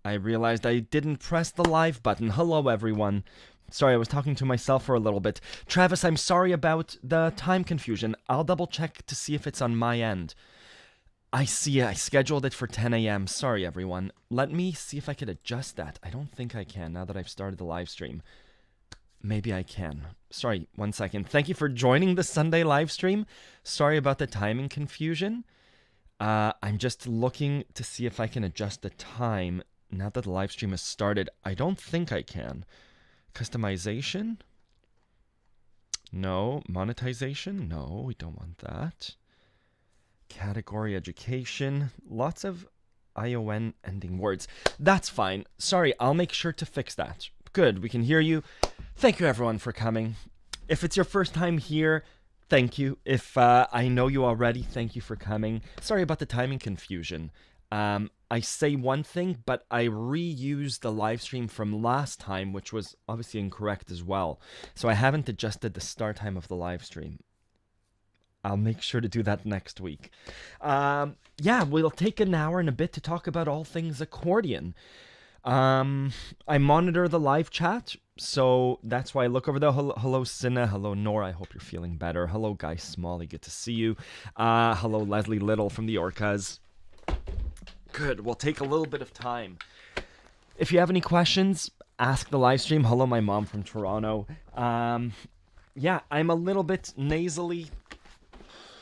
I realized I didn't press the live button. Hello, everyone. Sorry, I was talking to myself for a little bit. Travis, I'm sorry about the time confusion. I'll double check to see if it's on my end. I see. I scheduled it for 10 a.m. Sorry, everyone. Let me see if I could adjust that. I don't think I can now that I've started the live stream. Maybe I can. Sorry, 1 second. Thank you for joining the Sunday live stream. Sorry about the timing confusion. I'm just looking to see if I can adjust the time now that the live stream has started. I don't think I can. Customization? No. Monetization? No, we don't want that. Category education. Lots of ION ending words. That's fine. Sorry, I'll make sure to fix that. Good, we can hear you. Thank you, everyone, for coming. If it's your first time here, thank you. If I know you already, thank you for coming. Sorry about the timing confusion. I say one thing, but I reused the live stream from last time, which was obviously incorrect as well. So I haven't adjusted the start time of the live stream. I'll make sure to do that next week. Yeah, we'll take an hour and a bit to talk about all things accordion. I monitor the live chat, so that's why I look over there. Hello, Cinna. Hello, Nora. I hope you're feeling better. Hello, Guy Smalley. Good to see you. Hello, Leslie Little from the Orcas. Good. We'll take a little bit of time. If you have any questions, ask the live stream. Hello, my mom from Toronto. Yeah, I'm a little bit nasally,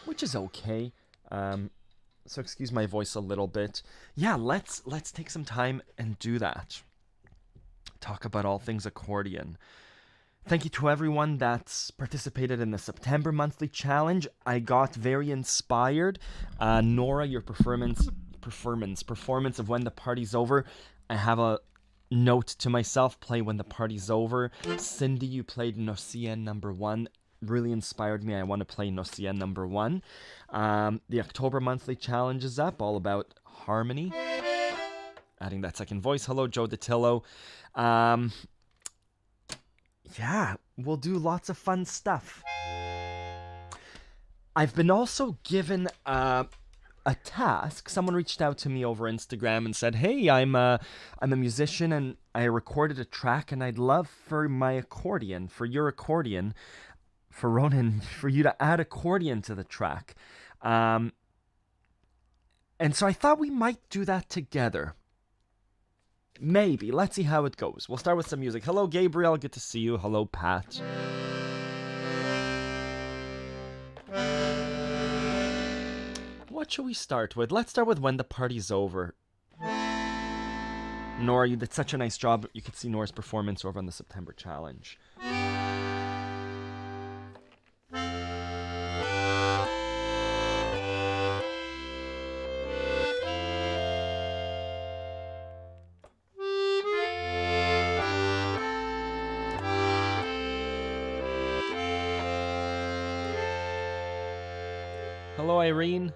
which is okay. So excuse my voice a little bit. Yeah, let's take some time and do that. Talk about all things accordion. Thank you to everyone that's participated in the September monthly challenge. I got very inspired. Nora, your performance of When the Party's Over. I have a note to myself, play When the Party's Over. Cindy, you played Nocien number 1. Really inspired me. I want to play Nocien number 1. The October monthly challenge is up, all about harmony. Adding that second voice. Hello, Joe DeTillo. Yeah, we'll do lots of fun stuff. I've been also given a task. Someone reached out to me over Instagram and said, "Hey, I'm a musician and I recorded a track and I'd love for your accordion, for Ronan, for you to add accordion to the track." And so I thought we might do that together. Maybe. Let's see how it goes. We'll start with some music. Hello, Gabriel. Good to see you. Hello, Pat. What should we start with? Let's start with When the Party's Over. Nora, you did such a nice job. You could see Nora's performance over on the September challenge. Hello, Irene.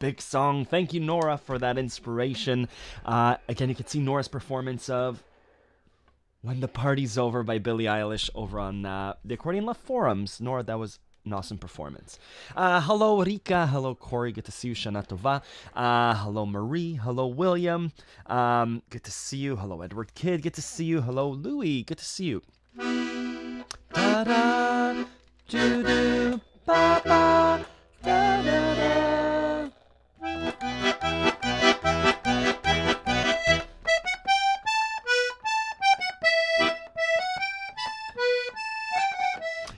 big song. Thank you, Nora, for that inspiration. Again, you can see Nora's performance of When the Party's Over by Billie Eilish over on the Accordion Love forums. Nora, that was an awesome performance. Hello, Rika. Hello, Corey. Good to see you. Shana Tova. Hello, Marie. Hello, William. Good to see you. Hello, Edward Kidd. Good to see you. Hello, Louie. Good to see you. Da-da, doo-doo, ba-ba, da-da-da.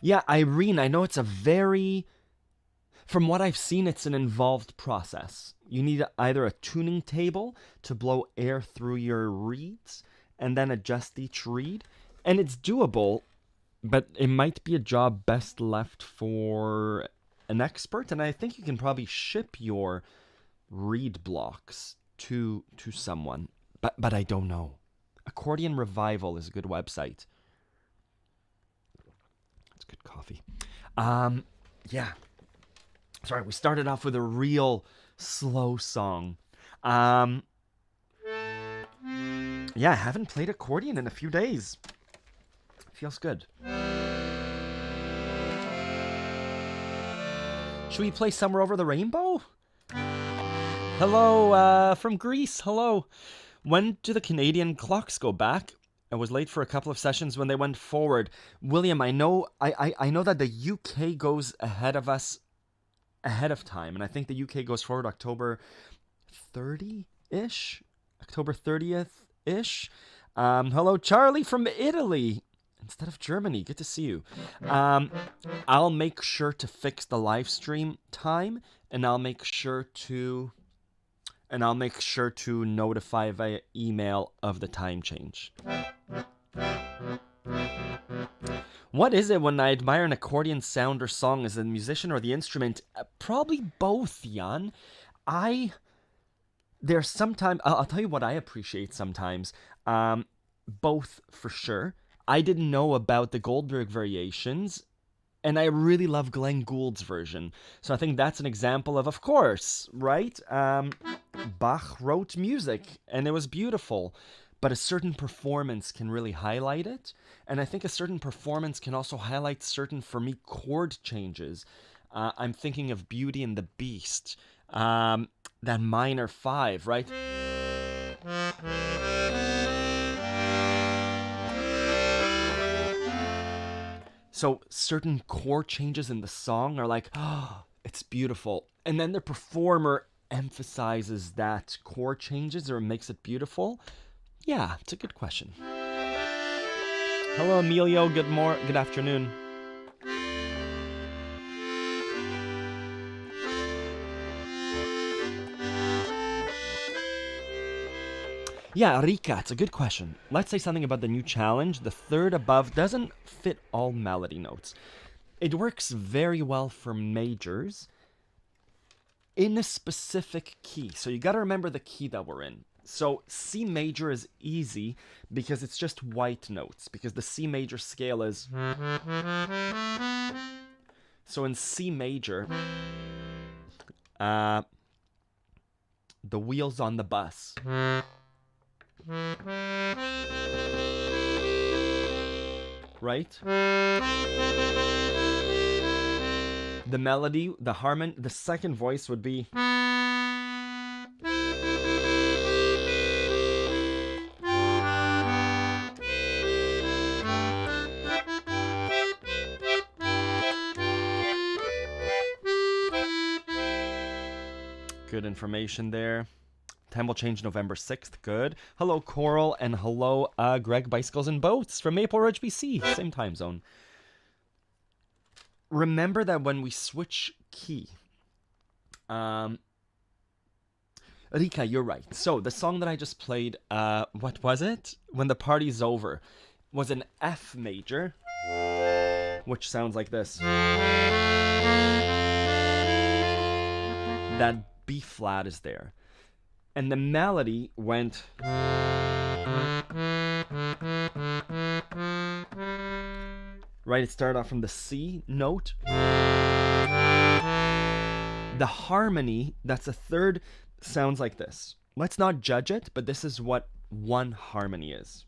Yeah, Irene, I know it's a very... From what I've seen, it's an involved process. You need either a tuning table to blow air through your reeds and then adjust each reed. And it's doable, but it might be a job best left for an expert. And I think you can probably ship your reed blocks to someone. But I don't know. Accordion Revival is a good website. It's good coffee. Yeah. Sorry, we started off with a real slow song. Yeah, I haven't played accordion in a few days. Feels good. Should we play Somewhere Over the Rainbow? Hello, from Greece. Hello. When do the Canadian clocks go back? I was late for a couple of sessions when they went forward. William, I know that the UK goes ahead of us ahead of time, and I think the UK goes forward October 30-ish? October 30th-ish? Hello, Charlie from Italy instead of Germany. Good to see you. I'll make sure to fix the live stream time, and I'll make sure to notify via email of the time change. What is it when I admire an accordion sound or song as a musician or the instrument? Probably both, Jan. There's sometimes, I'll tell you what I appreciate sometimes. Both for sure. I didn't know about the Goldberg variations, and I really love Glenn Gould's version. So I think that's an example of course, right? Bach wrote music, and it was beautiful. But a certain performance can really highlight it. And I think a certain performance can also highlight certain, for me, chord changes. I'm thinking of Beauty and the Beast. That minor 5, right? So certain chord changes in the song are like, oh, it's beautiful. And then the performer emphasizes that chord changes or makes it beautiful. Yeah, it's a good question. Hello, Emilio. Good afternoon. Yeah, Rika, it's a good question. Let's say something about the new challenge. The third above doesn't fit all melody notes. It works very well for majors in a specific key. So you got to remember the key that we're in. So C major is easy because it's just white notes, because the C major scale is... So in C major, the wheels on the bus. Right? The melody, the harmony, the second voice would be... Good information there. Time will change November 6th. Good. Hello, Coral, and hello, Greg Bicycles and Boats from Maple Ridge, BC. Same time zone. Remember that when we switch key... Rika, you're right. So, the song that I just played, what was it? When the Party's Over, was an F major, which sounds like this. That B flat is there. And the melody went... Right, it started off from the C note. The harmony, that's a third, sounds like this. Let's not judge it, but this is what one harmony is.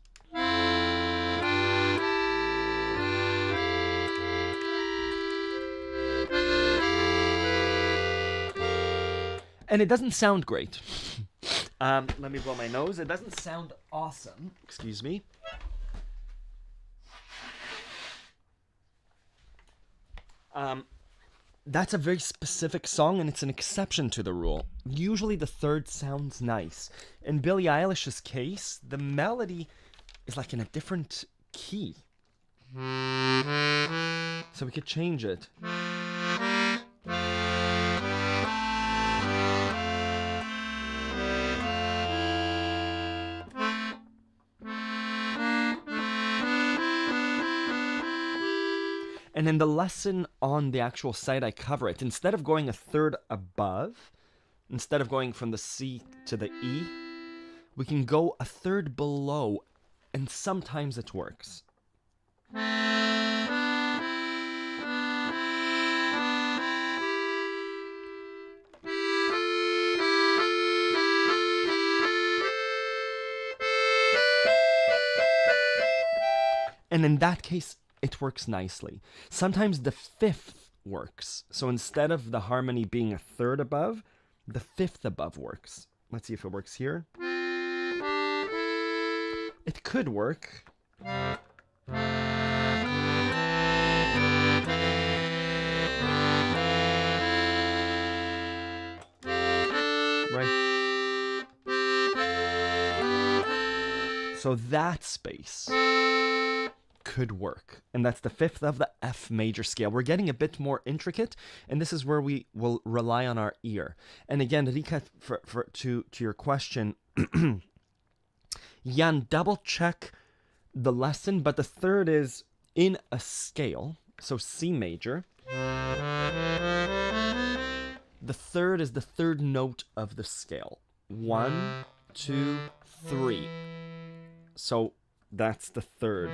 And it doesn't sound great. Let me blow my nose. It doesn't sound awesome. Excuse me. That's a very specific song, and it's an exception to the rule. Usually the third sounds nice. In Billie Eilish's case, the melody is like in a different key. So we could change it. And in the lesson on the actual site, I cover it. Instead of going a third above, instead of going from the C to the E, we can go a third below, and sometimes it works. And in that case, it works nicely. Sometimes the fifth works. So instead of the harmony being a third above, the fifth above works. Let's see if it works here. It could work. Right? So that space could work, and that's the fifth of the F major scale. We're getting a bit more intricate, and this is where we will rely on our ear. And again, Rika, to your question, Jan, double check the lesson, but the third is in a scale, so C major. The third is the third note of the scale. 1, 2, 3. So that's the third.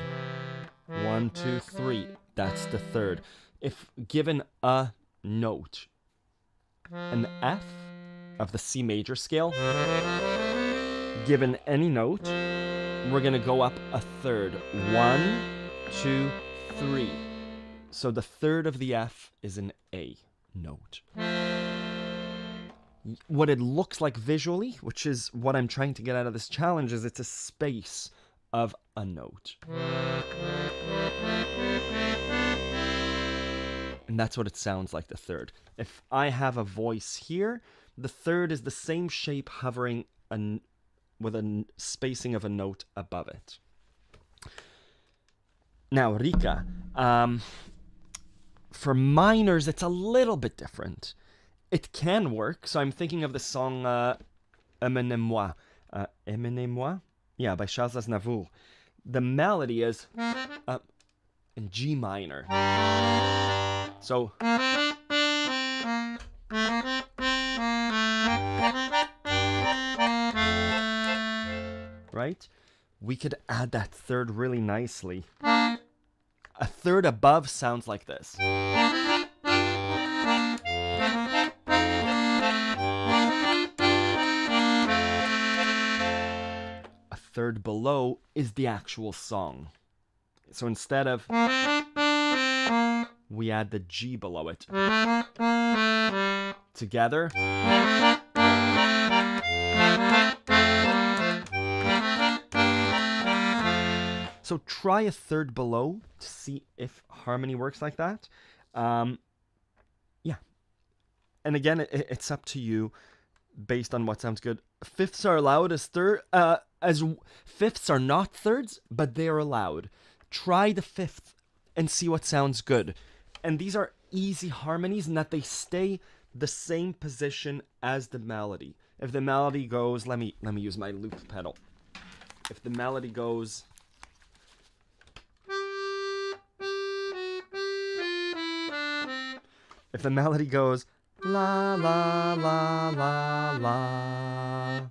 1, 2, 3. That's the third. If given a note, an F of the C major scale, given any note, we're going to go up a third. 1, 2, 3. So the third of the F is an A note. What it looks like visually, which is what I'm trying to get out of this challenge, is it's a space of a note. And that's what it sounds like, the third. If I have a voice here, the third is the same shape hovering with a spacing of a note above it. Now, Rika, for minors, it's a little bit different. It can work. So I'm thinking of the song Emmenez-moi. Emmenez-moi? Yeah, by Charles Aznavour. The melody is in G minor. So right? We could add that third really nicely. A third above sounds like this. Third below is the actual song. So instead of, we add the G below it. Together. So try a third below to see if harmony works like that. Yeah. And again, it's up to you based on what sounds good. Fifths are allowed as fifths are not thirds, but they are allowed. Try the fifth and see what sounds good. And these are easy harmonies in that they stay the same position as the melody. If the melody goes, let me use my loop pedal. If the melody goes, la la la la la,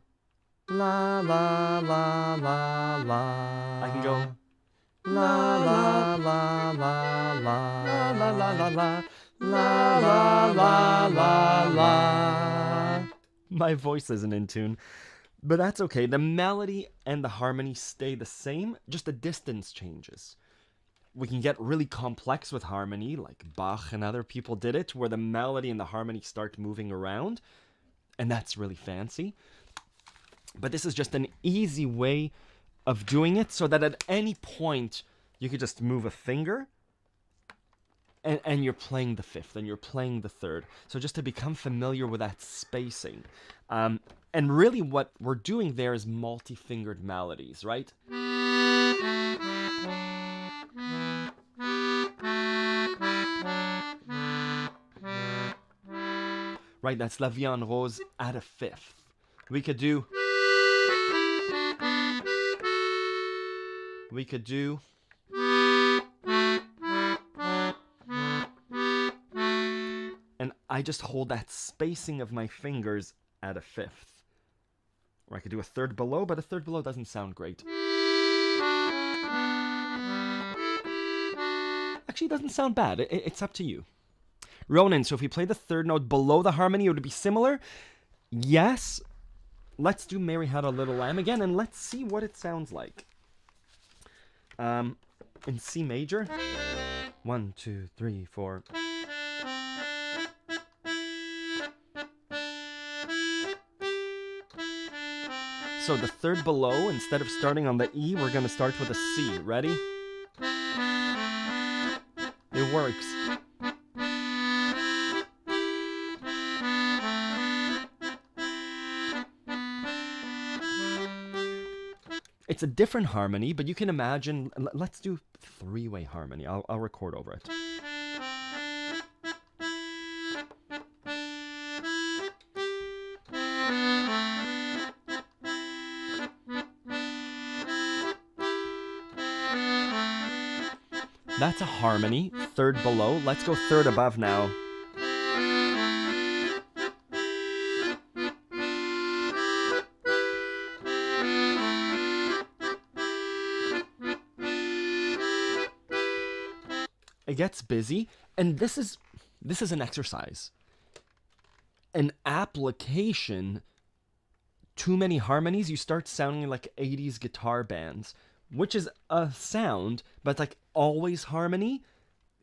la la la la la, I can go la la la la la la la la la la la la la. My voice isn't in tune, but that's okay. The melody and the harmony stay the same, just the distance changes. We can get really complex with harmony, like Bach and other people did it, where the melody and the harmony start moving around, and that's really fancy. But this is just an easy way of doing it so that at any point you could just move a finger and you're playing the fifth and you're playing the third. So just to become familiar with that spacing. And really what we're doing there is multi-fingered melodies, right? Right, that's La Vie en Rose at a fifth. We could do... And I just hold that spacing of my fingers at a fifth. Or I could do a third below, but a third below doesn't sound great. Actually, it doesn't sound bad. It's up to you. Ronan, so if we play the third note below the harmony, would it be similar? Yes. Let's do Mary Had a Little Lamb again, and let's see what it sounds like. In C major. 1, 2, 3, 4. So the third below, instead of starting on the E, we're going to start with a C. Ready? It works. It's a different harmony, but you can imagine... Let's do three-way harmony. I'll record over it. That's a harmony. Third below. Let's go third above now. It gets busy, and this is an exercise. An application, too many harmonies, you start sounding like 80s guitar bands, which is a sound, but like always harmony,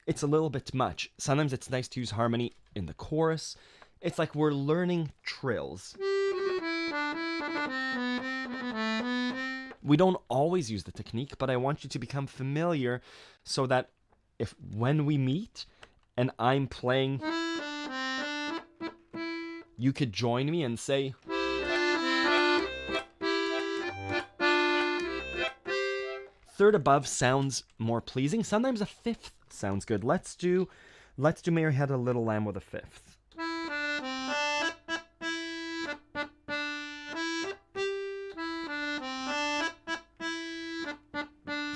it's a little bit much. Sometimes it's nice to use harmony in the chorus. It's like we're learning trills. We don't always use the technique, but I want you to become familiar so that if when we meet and I'm playing, you could join me and say, third above sounds more pleasing. Sometimes a fifth sounds good. Let's do Mary Had a Little Lamb with a fifth.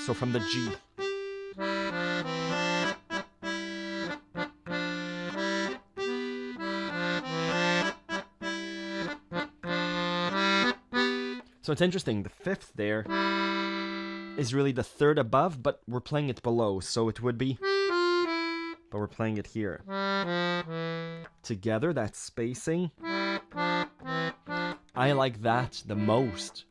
So from the G. So it's interesting, the fifth there is really the third above, but we're playing it below, so it would be, but we're playing it here. Together, that spacing, I like that the most.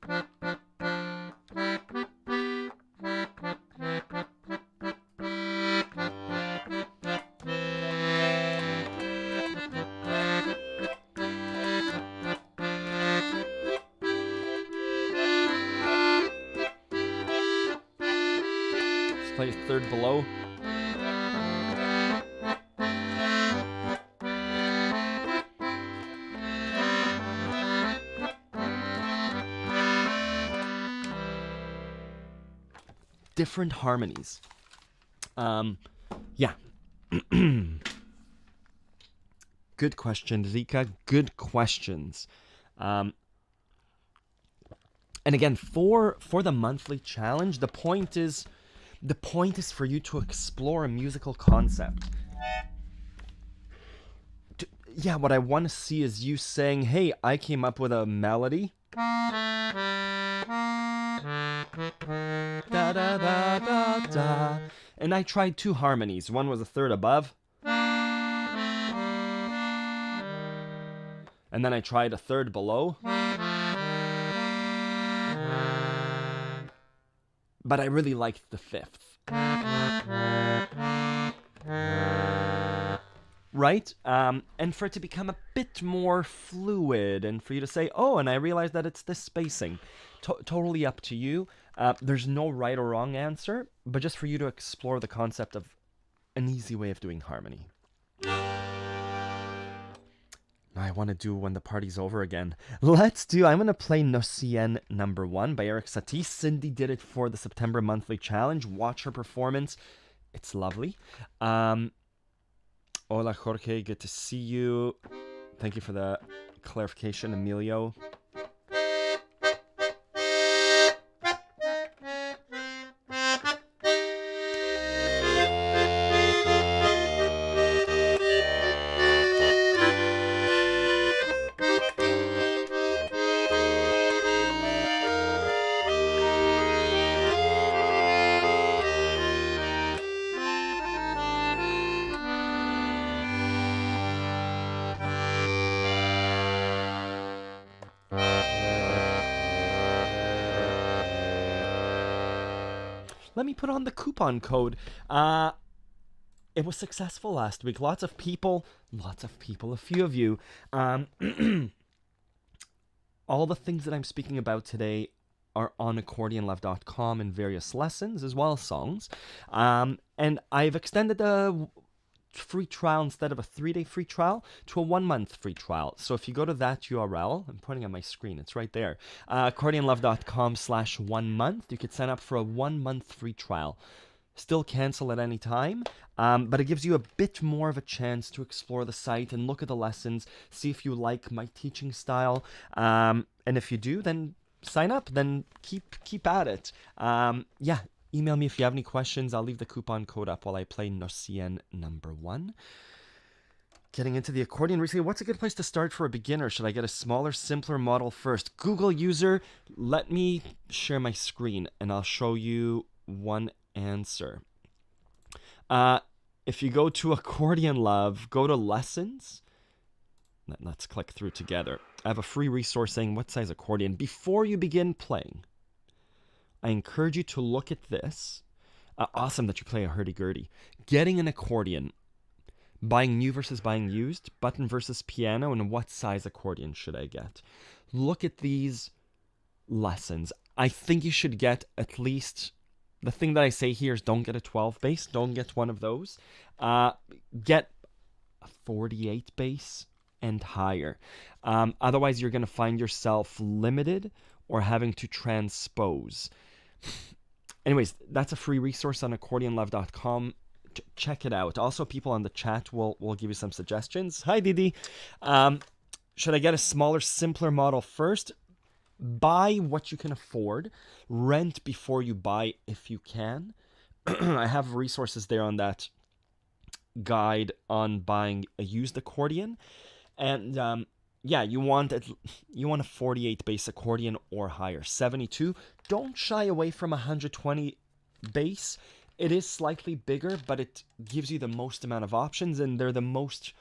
Play third below. Different harmonies. Yeah. Good question, Rika. Good questions. And again, for the monthly challenge, the point is for you to explore a musical concept. Yeah, what I want to see is you saying, hey, I came up with a melody. Da, da, da, da, da. And I tried 2 harmonies. One was a third above. And then I tried a third below. But I really liked the 5th. Right? And for it to become a bit more fluid, and for you to say, oh, and I realized that it's this spacing. Totally up to you. There's no right or wrong answer, but just for you to explore the concept of an easy way of doing harmony. I want to do When the Party's Over again. I'm going to play Nocien number 1 by Eric Satie. Cindy did it for the September monthly challenge. Watch her performance. It's lovely. Hola, Jorge. Good to see you. Thank you for the clarification, Emilio. Let me put on the coupon code. It was successful last week. A few of you. All the things that I'm speaking about today are on accordionlove.com in various lessons as well as songs. And I've extended the free trial instead of a 3-day free trial to a 1-month free trial. So if you go to that URL, I'm pointing at my screen, it's right there, accordionlove.com/1month, you could sign up for a 1-month free trial. Still cancel at any time, but it gives you a bit more of a chance to explore the site and look at the lessons, see if you like my teaching style, and if you do, then sign up, then keep at it. Email me if you have any questions. I'll leave the coupon code up while I play Nocien number 1. Getting into the accordion recently, what's a good place to start for a beginner? Should I get a smaller, simpler model first? Google user, let me share my screen and I'll show you one answer. If you go to Accordion Love, go to Lessons. Let's click through together. I have a free resource saying what size accordion. Before you begin playing, I encourage you to look at this. Awesome that you play a hurdy-gurdy. Getting an accordion. Buying new versus buying used. Button versus piano. And what size accordion should I get? Look at these lessons. I think you should get at least... The thing that I say here is don't get a 12 bass. Don't get one of those. Get a 48 bass and higher. Otherwise, you're going to find yourself limited or having to transpose. Anyways, that's a free resource on accordionlove.com. Check it out. Also, people on the chat will give you some suggestions. Hi, Didi. Should I get a smaller, simpler model first? Buy what you can afford. Rent before you buy if you can. I have resources there on that guide on buying a used accordion. And you want a 48 bass accordion or higher. 72. Don't shy away from 120 bass. It is slightly bigger, but it gives you the most amount of options, and they're the most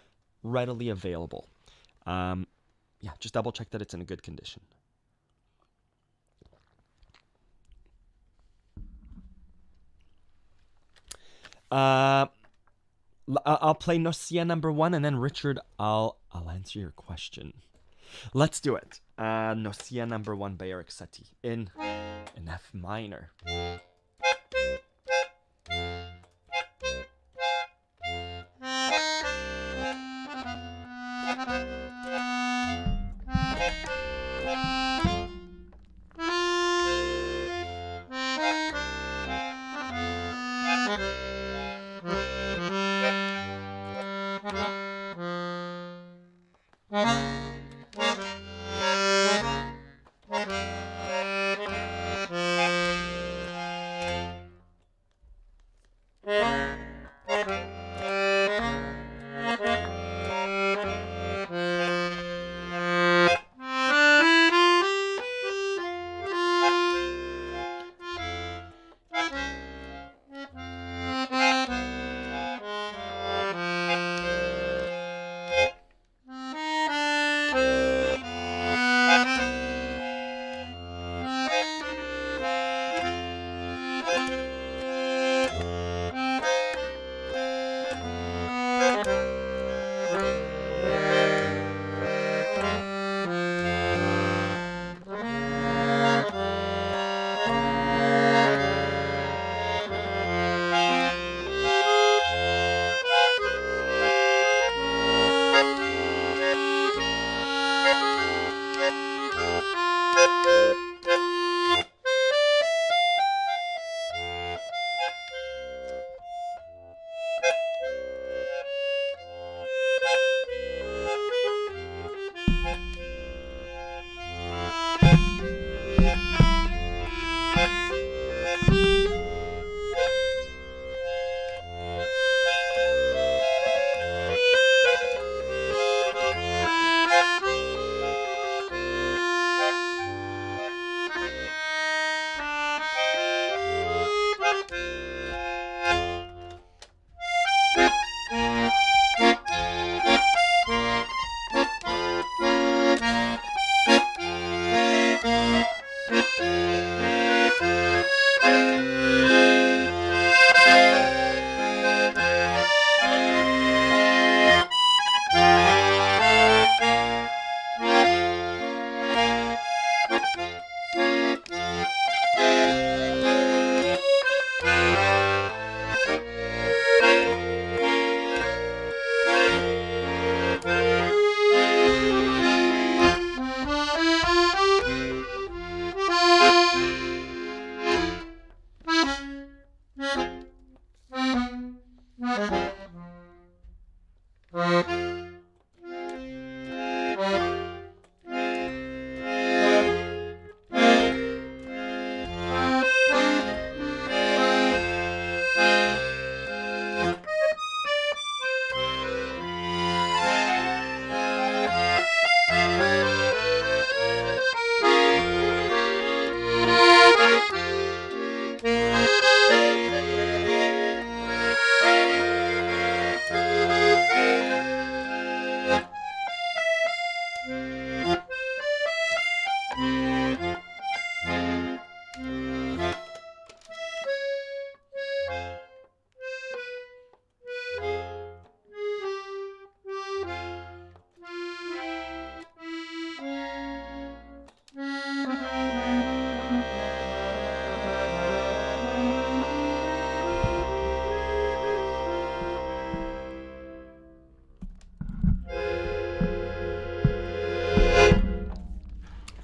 readily available. Just double check that it's in a good condition. I'll play Nocien number 1, and then Richard, I'll answer your question. Let's do it. Nocien number 1 by Eric Satie in F minor.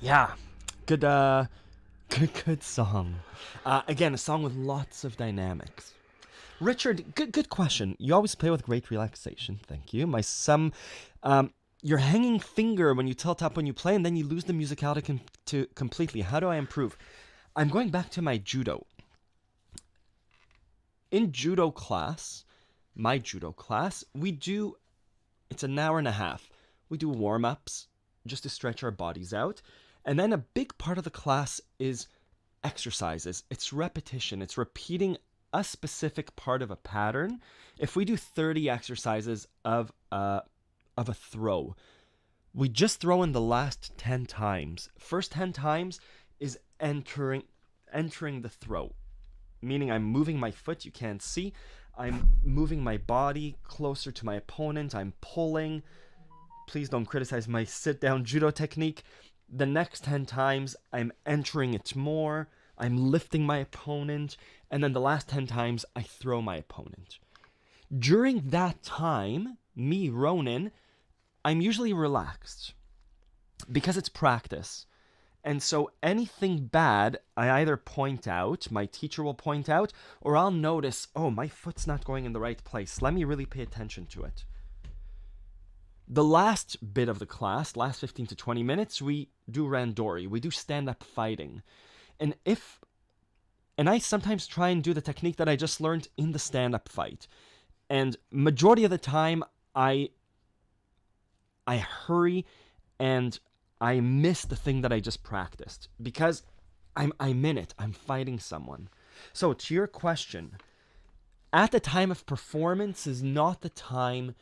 Yeah, good, good song. Again, a song with lots of dynamics. Richard, good question. You always play with great relaxation. Thank you. Your hanging finger when you tilt up when you play, and then you lose the musicality completely. How do I improve? I'm going back to my judo. In judo class, my judo class, it's an hour and a half. We do warm-ups just to stretch our bodies out. And then a big part of the class is exercises. It's repetition. It's repeating a specific part of a pattern. If we do 30 exercises of a throw, we just throw in the last 10 times. First 10 times is entering the throw, meaning I'm moving my foot, you can't see. I'm moving my body closer to my opponent. I'm pulling. Please don't criticize my sit-down judo technique. The next 10 times, I'm entering it more. I'm lifting my opponent. And then the last 10 times, I throw my opponent. During that time, me, Ronan, I'm usually relaxed because it's practice. And so anything bad, I either point out, my teacher will point out, or I'll notice, oh, my foot's not going in the right place. Let me really pay attention to it. The last bit of the class, last 15 to 20 minutes, we do randori. We do stand-up fighting. And I sometimes try and do the technique that I just learned in the stand-up fight. And majority of the time, I hurry and I miss the thing that I just practiced because I'm in it. I'm fighting someone. So to your question, at the time of performance is not the time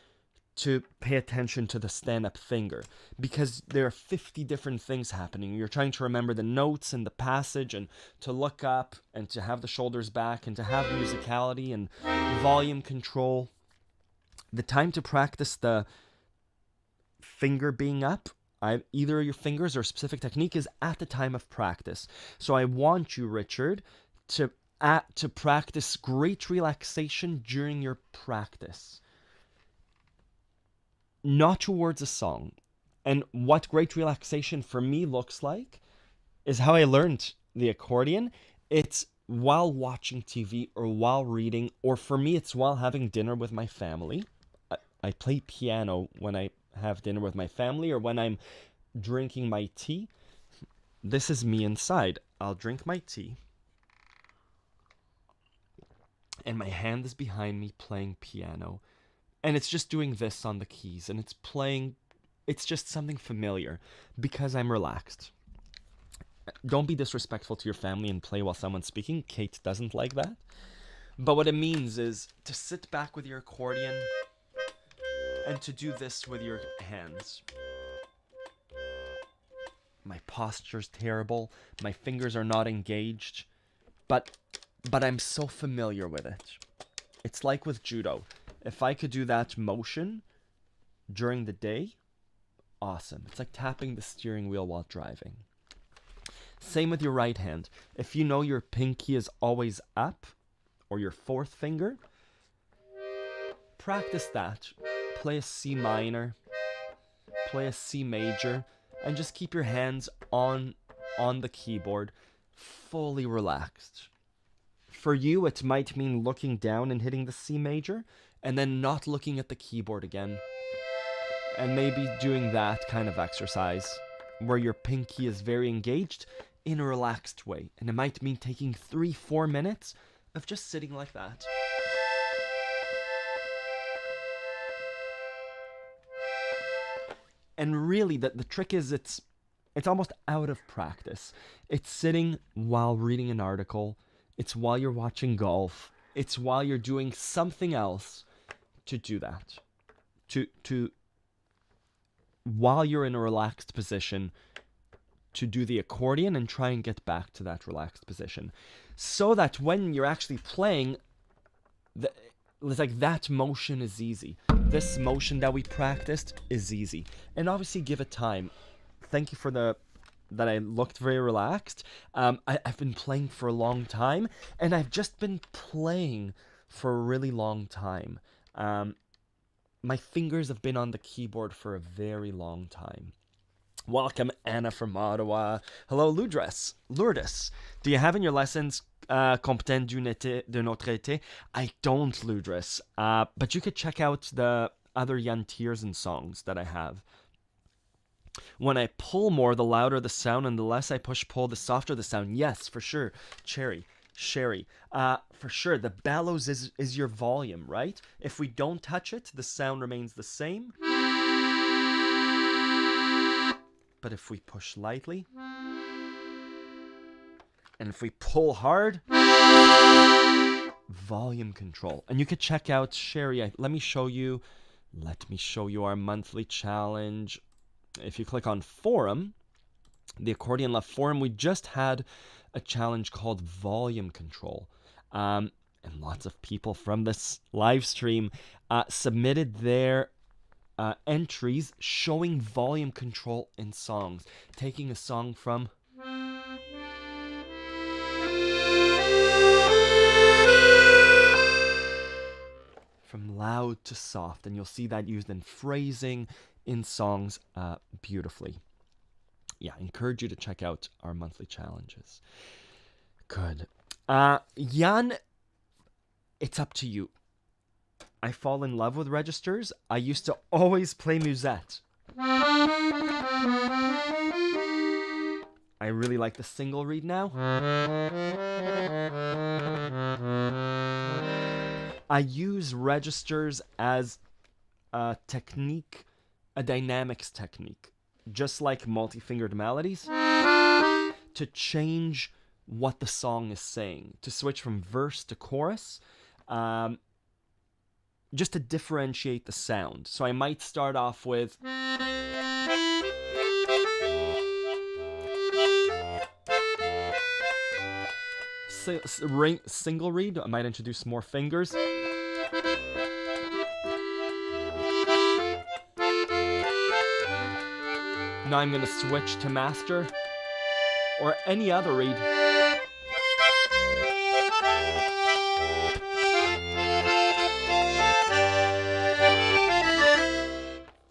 to pay attention to the stand-up finger because there are 50 different things happening. You're trying to remember the notes and the passage and to look up and to have the shoulders back and to have musicality and volume control. The time to practice the finger being up, either your fingers or a specific technique, is at the time of practice. So I want you, Richard, to practice great relaxation during your practice, not towards a song. And what great relaxation for me looks like is how I learned the accordion. It's while watching TV or while reading, or for me, it's while having dinner with my family. I play piano when I have dinner with my family or when I'm drinking my tea. This is me inside. I'll drink my tea, and my hand is behind me playing piano. And it's just doing this on the keys, and it's just something familiar because I'm relaxed. Don't be disrespectful to your family and play while someone's speaking. Kate doesn't like that. But what it means is to sit back with your accordion and to do this with your hands. My posture's terrible. My fingers are not engaged. But I'm so familiar with it. It's like with judo. If I could do that motion during the day, awesome. It's like tapping the steering wheel while driving. Same with your right hand. If you know your pinky is always up, or your fourth finger, practice that. Play a C minor, play a C major, and just keep your hands on the keyboard, fully relaxed. For you, it might mean looking down and hitting the C major, and then not looking at the keyboard again. And maybe doing that kind of exercise, where your pinky is very engaged in a relaxed way. And it might mean taking 3-4 minutes of just sitting like that. And really, the trick is it's almost out of practice. It's sitting while reading an article. It's while you're watching golf. It's while you're doing something else to do that. While you're in a relaxed position, to do the accordion and try and get back to that relaxed position. So that when you're actually playing, it's like that motion is easy. This motion that we practiced is easy. And obviously give it time. Thank you for that I looked very relaxed. I've been playing for a long time, and I've just been playing for a really long time. My fingers have been on the keyboard for a very long time. Welcome, Anna from Ottawa. Hello, Lourdes. Do you have in your lessons Compten de notre été? I don't, Lourdes. But you could check out the other Jan Tiersen songs that I have. When I pull more, the louder the sound, and the less I pull, the softer the sound. Yes, for sure. Sherry. For sure. The bellows is your volume, right? If we don't touch it, the sound remains the same. But if we push lightly, and if we pull hard, volume control. And you could check out Sherry. Let me show you our monthly challenge. If you click on forum, the Accordion Love forum, we just had a challenge called volume control. And lots of people from this live stream submitted their entries showing volume control in songs. Taking a song from loud to soft, and you'll see that used in phrasing in songs beautifully. Yeah, I encourage you to check out our monthly challenges. Good. Jan, it's up to you. I fall in love with registers. I used to always play musette. I really like the single reed now. I use registers as a technique, a dynamics technique, just like multi-fingered melodies, to change what the song is saying, to switch from verse to chorus, just to differentiate the sound. So I might start off with single reed. I might introduce more fingers. Now I'm going to switch to master or any other reed.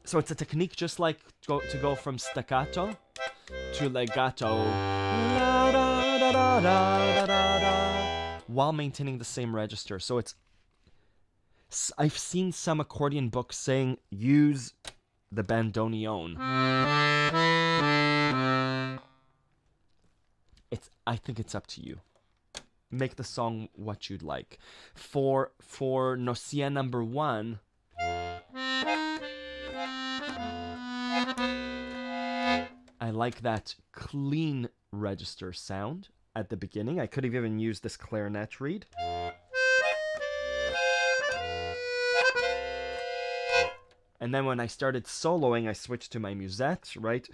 So it's a technique just like to go from staccato to legato while maintaining the same register. So I've seen some accordion books saying use the bandoneon. I think it's up to you. Make the song what you'd like. For Nocia number 1, I like that clean register sound at the beginning. I could have even used this clarinet reed. And then when I started soloing, I switched to my musette, right?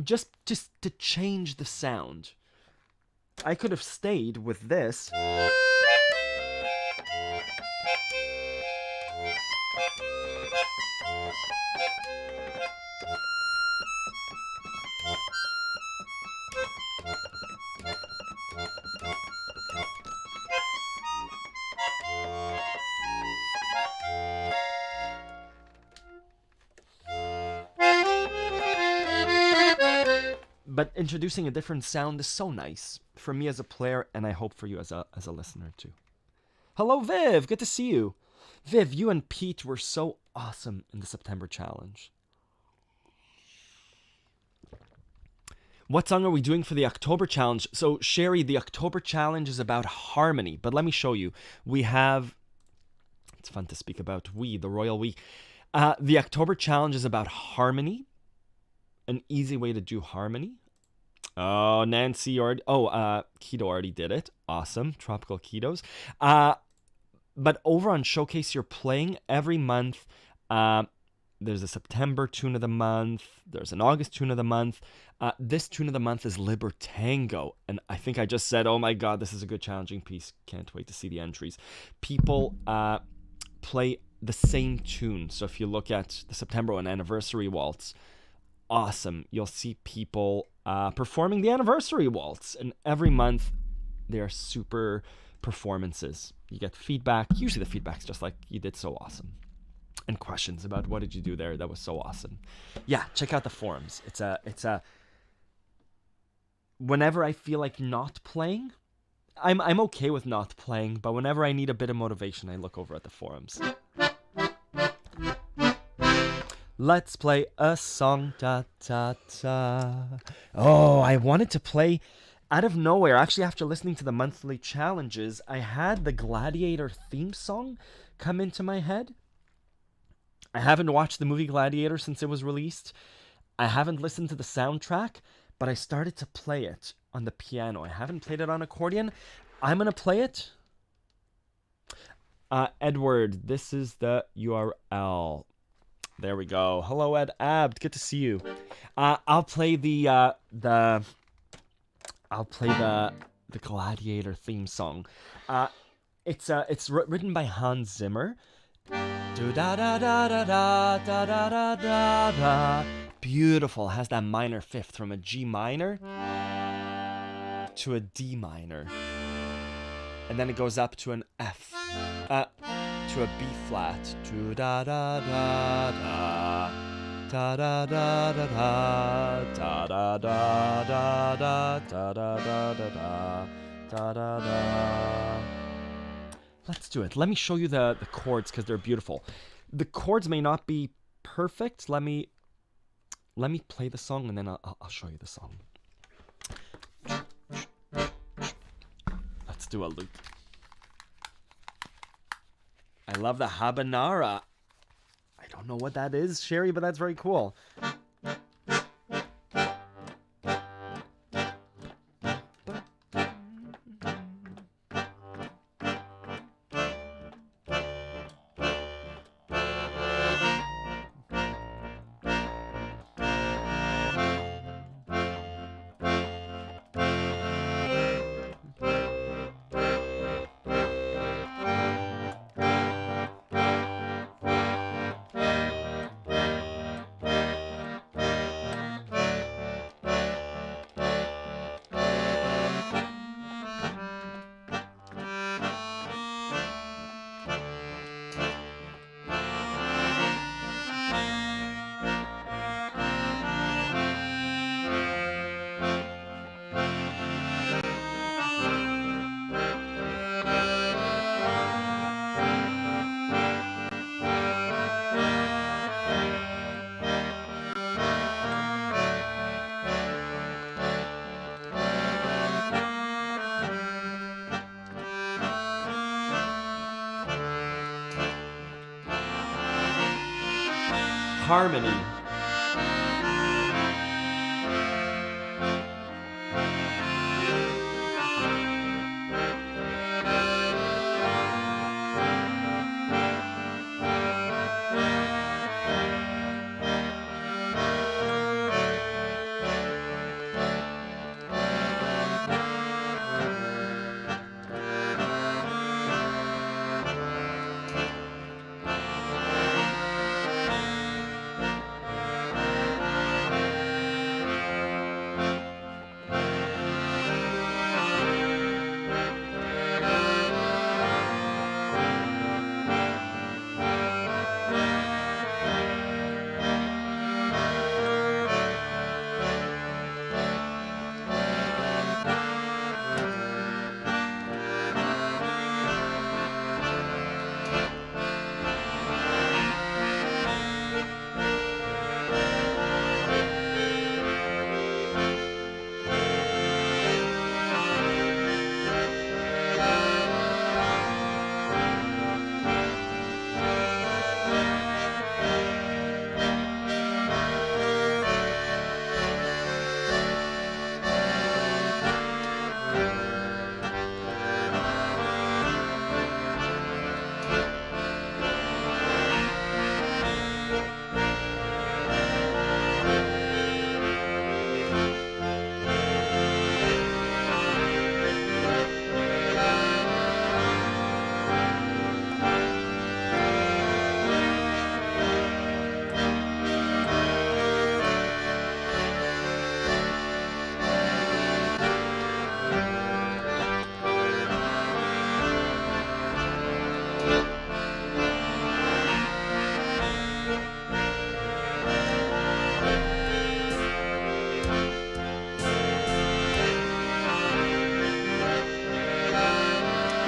Just to change the sound. I could have stayed with this. But introducing a different sound is so nice for me as a player, and I hope for you as a listener too. Hello, Viv. Good to see you. Viv, you and Pete were so awesome in the September challenge. What song are we doing for the October challenge? So, Sherry, the October challenge is about harmony, but let me show you. We have... It's fun to speak about the royal we. The October challenge is about harmony. An easy way to do harmony. Oh, Nancy already... Keto already did it. Awesome. Tropical Ketos. But over on Showcase Your Playing, every month, there's a September tune of the month. There's an August tune of the month. This tune of the month is Libertango. And I think I just said, oh my God, this is a good challenging piece. Can't wait to see the entries. People play the same tune. So if you look at the September 1 Anniversary Waltz, awesome. You'll see people performing the Anniversary Waltz. And every month, They are super performances. You get feedback. Usually the feedback's just like, you did so awesome. And questions about what did you do there? That was so awesome. Yeah, check out the forums. It's a whenever I feel like not playing, I'm okay with not playing, but whenever I need a bit of motivation, I look over at the forums. Let's play a song, ta ta ta. Oh, I wanted to play out of nowhere. Actually, after listening to the monthly challenges, I had the Gladiator theme song come into my head. I haven't watched the movie Gladiator since it was released. I haven't listened to the soundtrack, but I started to play it on the piano. I haven't played it on accordion. I'm going to play it. Edward, this is the URL. There we go. Hello, Ed Abd. Good to see you. I'll play the Gladiator theme song. It's written by Hans Zimmer. Beautiful. Has that minor fifth from a G minor to a D minor, and then it goes up to an F, to a B flat. Da da da da da da da da da da da da da da da da da da da. Let's do it. Let me show you the chords because they're beautiful. The chords may not be perfect. Let me play the song and then I'll show you the song. Let's do a loop. I love the habanera. I don't know what that is, Sherry, but that's very cool. Harmony.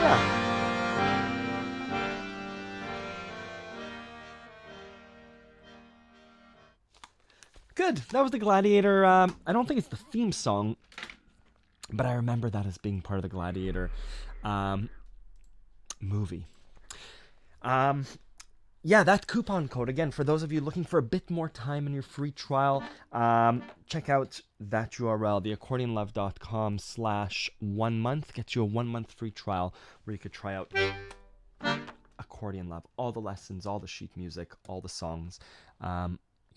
Yeah. Good. That was the Gladiator. I don't think it's the theme song, but I remember that as being part of the Gladiator movie. Yeah, that coupon code, again, for those of you looking for a bit more time in your free trial, check out that URL, theaccordionlove.com/1 month. Gets you a 1 month free trial where you could try out Accordion Love, all the lessons, all the sheet music, all the songs.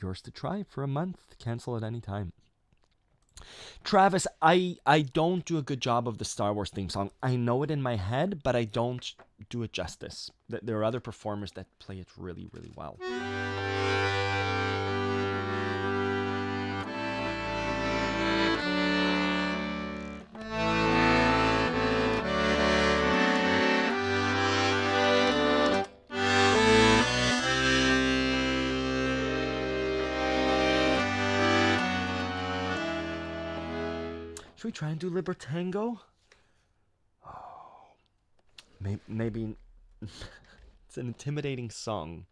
Yours to try for a month. Cancel at any time. Travis, I don't do a good job of the Star Wars theme song. I know it in my head, but I don't do it justice. There are other performers that play it really, really well. Should we try and do Libertango? Oh, maybe it's an intimidating song.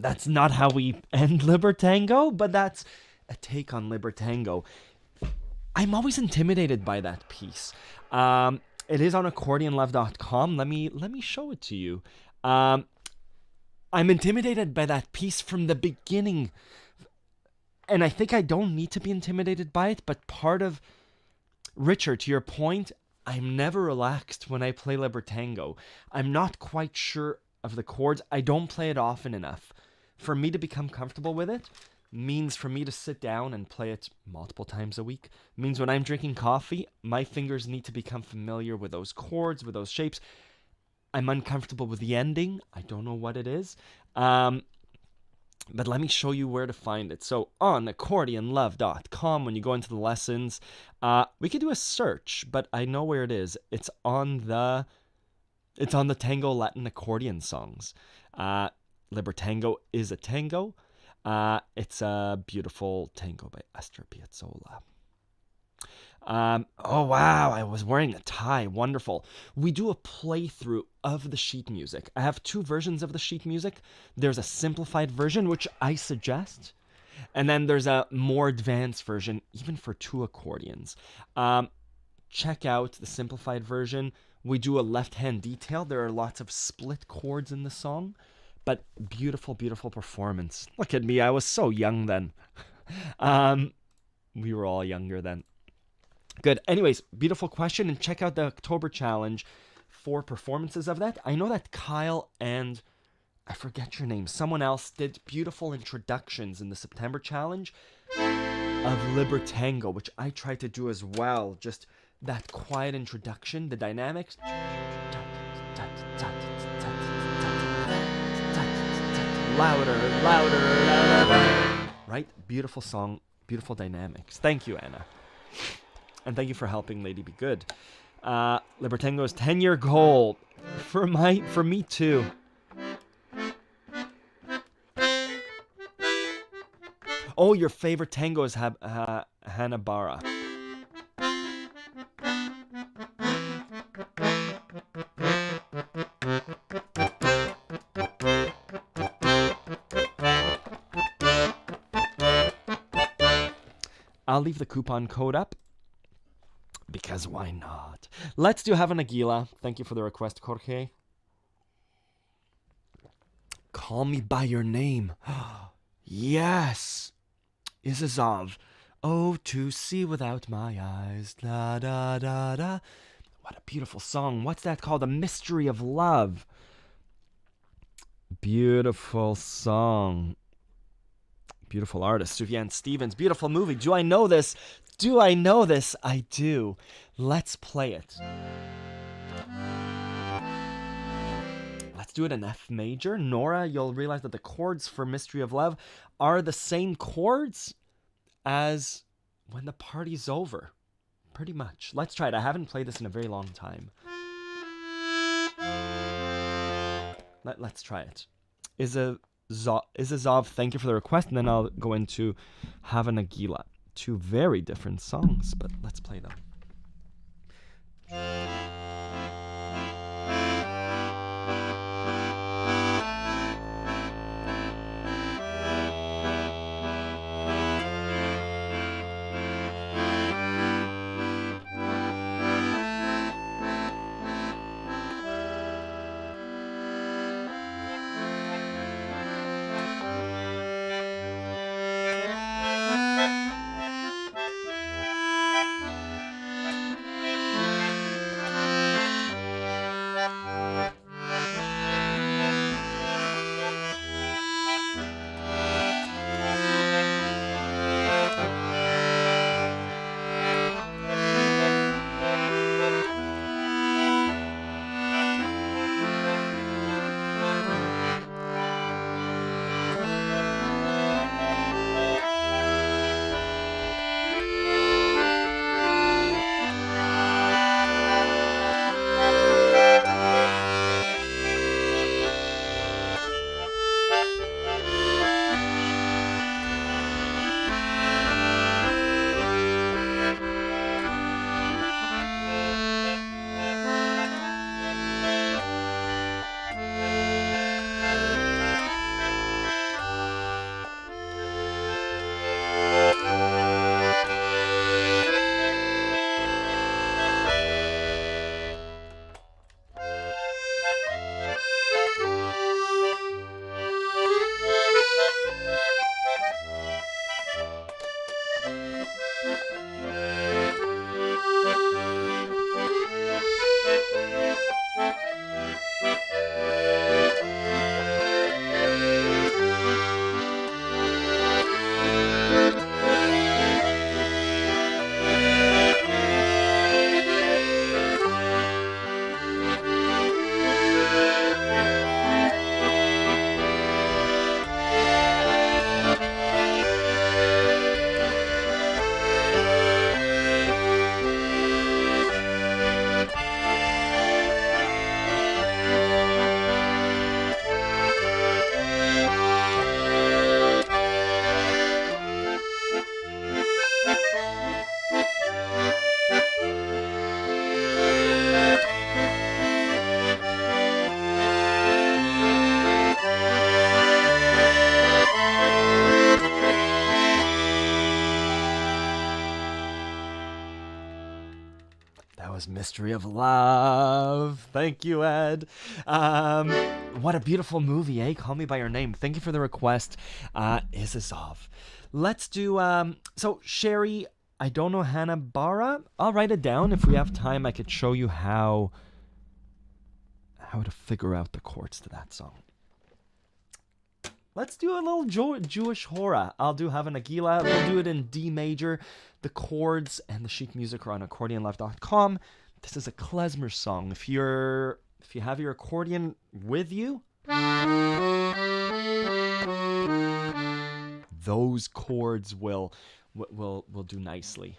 That's not how we end Libertango, but that's a take on Libertango. I'm always intimidated by that piece. It is on accordionlove.com. Let me show it to you. I'm intimidated by that piece from the beginning. And I think I don't need to be intimidated by it, but part of... Richard, to your point, I'm never relaxed when I play Libertango. I'm not quite sure of the chords. I don't play it often enough. For me to become comfortable with it means for me to sit down and play it multiple times a week. Means when I'm drinking coffee, my fingers need to become familiar with those chords, with those shapes. I'm uncomfortable with the ending. I don't know what it is. But let me show you where to find it. So on accordionlove.com, when you go into the lessons, we could do a search, but I know where it is. It's on the Tango Latin accordion songs. Libertango is a tango. It's a beautiful tango by Astor Piazzolla. Oh wow, I was wearing a tie. Wonderful. We do a playthrough of the sheet music. I have 2 versions of the sheet music. There's a simplified version, which I suggest, and then there's a more advanced version, even for 2 accordions. Check out the simplified version. We do a left-hand detail. There are lots of split chords in the song, but beautiful, beautiful performance. Look at me, I was so young then. We were all younger then. Good. Anyways, beautiful question, and check out the October challenge for performances of that. I know that Kyle and I forget your name, someone else did beautiful introductions in the September challenge of Libertango, which I tried to do as well. Just that quiet introduction, the dynamics. Louder, louder, louder. Right? Beautiful song, beautiful dynamics. Thank you, Anna. And thank you for helping Lady Be Good. Libertango's 10-year goal for me too. Oh, your favorite tango is Hanna-Barbera. I'll leave the coupon code up, because why not? Let's do Have an Aguila. Thank you for the request, Jorge. Call Me By Your Name. Yes. Izazov. Oh, to see without my eyes. Da, da, da, da. What a beautiful song. What's that called? A Mystery of Love. Beautiful song. Beautiful artist, Sufjan Stevens. Beautiful movie. Do I know this? Do I know this? I do. Let's play it. Let's do it in F major. Nora, you'll realize that the chords for Mystery of Love are the same chords as When the Party's Over. Pretty much. Let's try it. I haven't played this in a very long time. Let's try it. Izazov, thank you for the request, and then I'll go into Have an Aguila. 2 very different songs, but let's play them. Mystery of Love. Thank you, Ed. What a beautiful movie, eh? Call Me By Your Name. Thank you for the request, Izazov. Let's do, so Sherry, I don't know Hannah Bara. I'll write it down. If we have time, I could show you how to figure out the chords to that song. Let's do a little Jewish horror. I'll do Have a Nagila. We'll do it in D major. The chords and the sheet music are on accordionlove.com. This is a klezmer song. If you have your accordion with you, those chords will do nicely.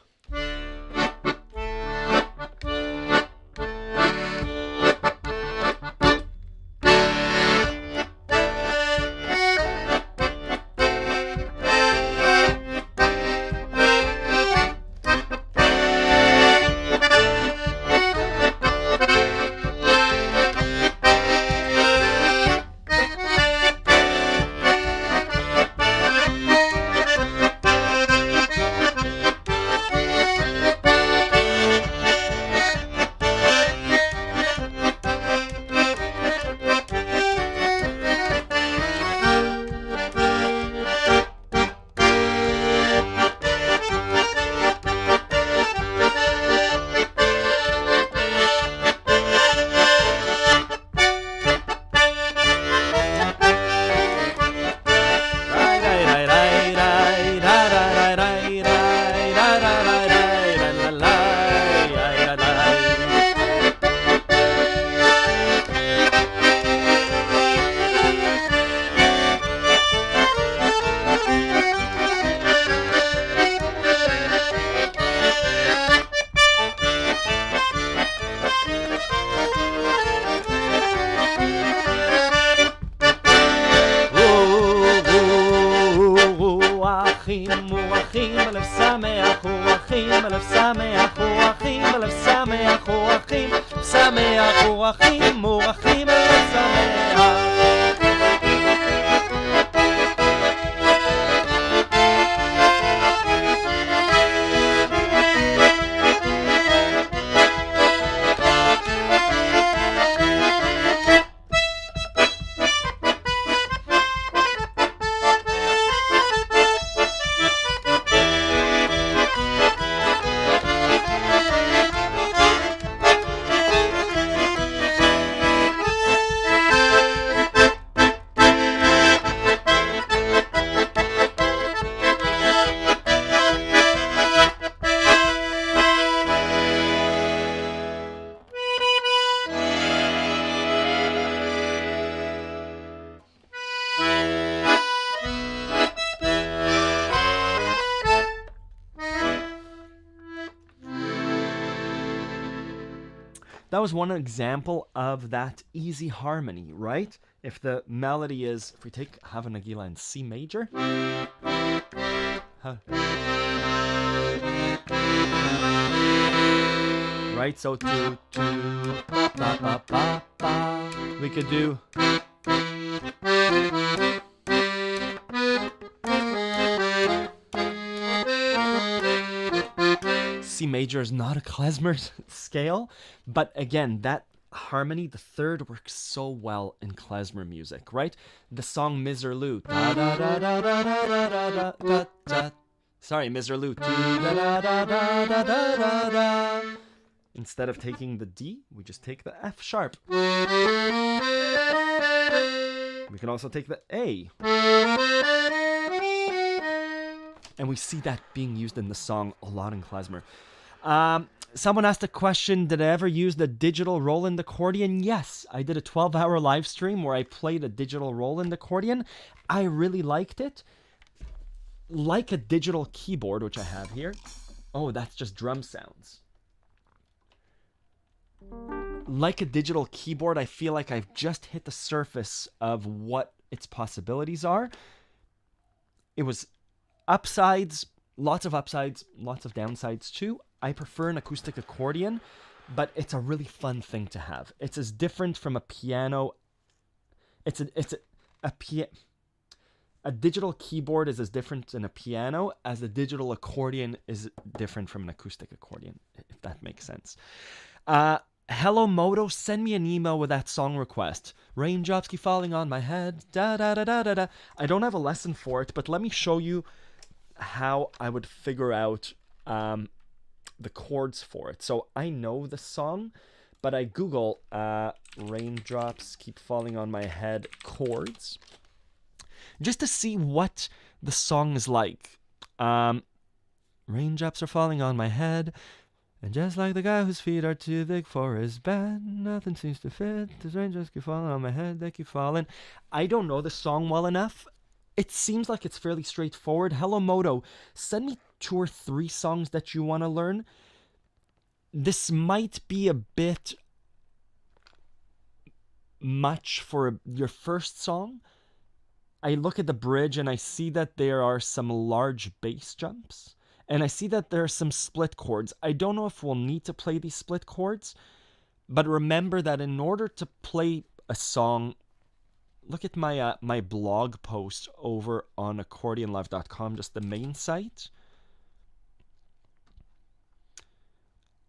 That was one example of that easy harmony, right? If the melody is, if we take Have a Nagila in C major, right? So two, ba ba ba ba. We could do. C major is not a klezmer scale, but again, that harmony, the third, works so well in klezmer music, right? The song Miserlou. Sorry, Miserlou. Instead of taking the D, we just take the F sharp. We can also take the A. And we see that being used in the song a lot in klezmer. Someone asked a question, did I ever use the digital Roland accordion? Yes, I did a 12-hour live stream where I played a digital Roland accordion. I really liked it. Like a digital keyboard, which I have here. Oh, that's just drum sounds. Like a digital keyboard, I feel like I've just hit the surface of what its possibilities are. It was upsides, lots of downsides too. I prefer an acoustic accordion, but it's a really fun thing to have. It's as different from a piano. A digital keyboard is as different in a piano as a digital accordion is different from an acoustic accordion, if that makes sense. Hello Moto, send me an email with that song request. Raindrops keep falling on my head. Da da da da da da. I don't have a lesson for it, but let me show you how I would figure out the chords for it. So I know the song, but I Google raindrops keep falling on my head chords just to see what the song is like. Raindrops are falling on my head, and just like the guy whose feet are too big for his bed, nothing seems to fit. These raindrops keep falling on my head, they keep falling. I don't know the song well enough. It seems like it's fairly straightforward. Hello Moto, send me 2 or 3 songs that you want to learn. This might be a bit much for your first song. I look at the bridge and I see that there are some large bass jumps. And I see that there are some split chords. I don't know if we'll need to play these split chords, but remember that in order to play a song, look at my my blog post over on accordionlove.com, just the main site.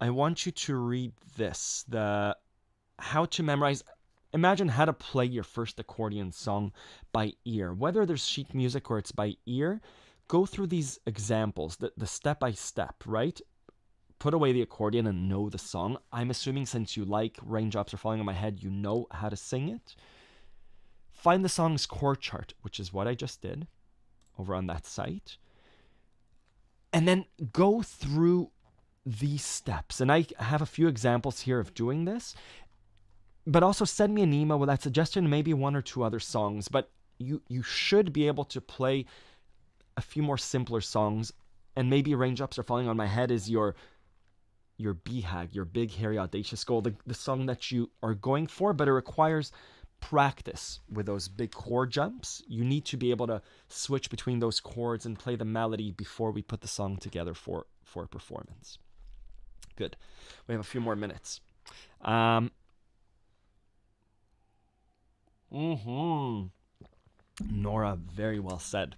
I want you to read this, the how to memorize. Imagine how to play your first accordion song by ear. Whether there's sheet music or it's by ear, go through these examples, the step-by-step, right? Put away the accordion and know the song. I'm assuming since you like Raindrops Are Falling on My Head, you know how to sing it. Find the song's chord chart, which is what I just did over on that site. And then go through these steps. And I have a few examples here of doing this. But also send me an email with that suggestion, maybe 1 or 2 other songs. But you should be able to play a few more simpler songs, and maybe Raindrops Are Falling on My Head is your BHAG, your big, hairy, audacious goal, the song that you are going for, but it requires practice with those big chord jumps. You need to be able to switch between those chords and play the melody before we put the song together for a performance. Good. We have a few more minutes. Nora, very well said.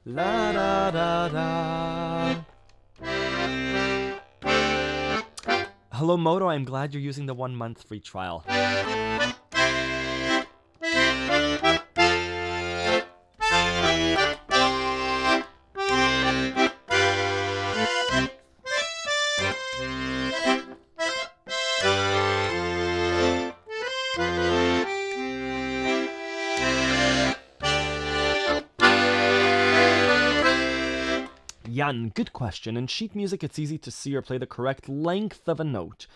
La da da da. Hello Moto, I'm glad you're using the 1 month free trial. Jan, good question. In sheet music, it's easy to see or play the correct length of a note.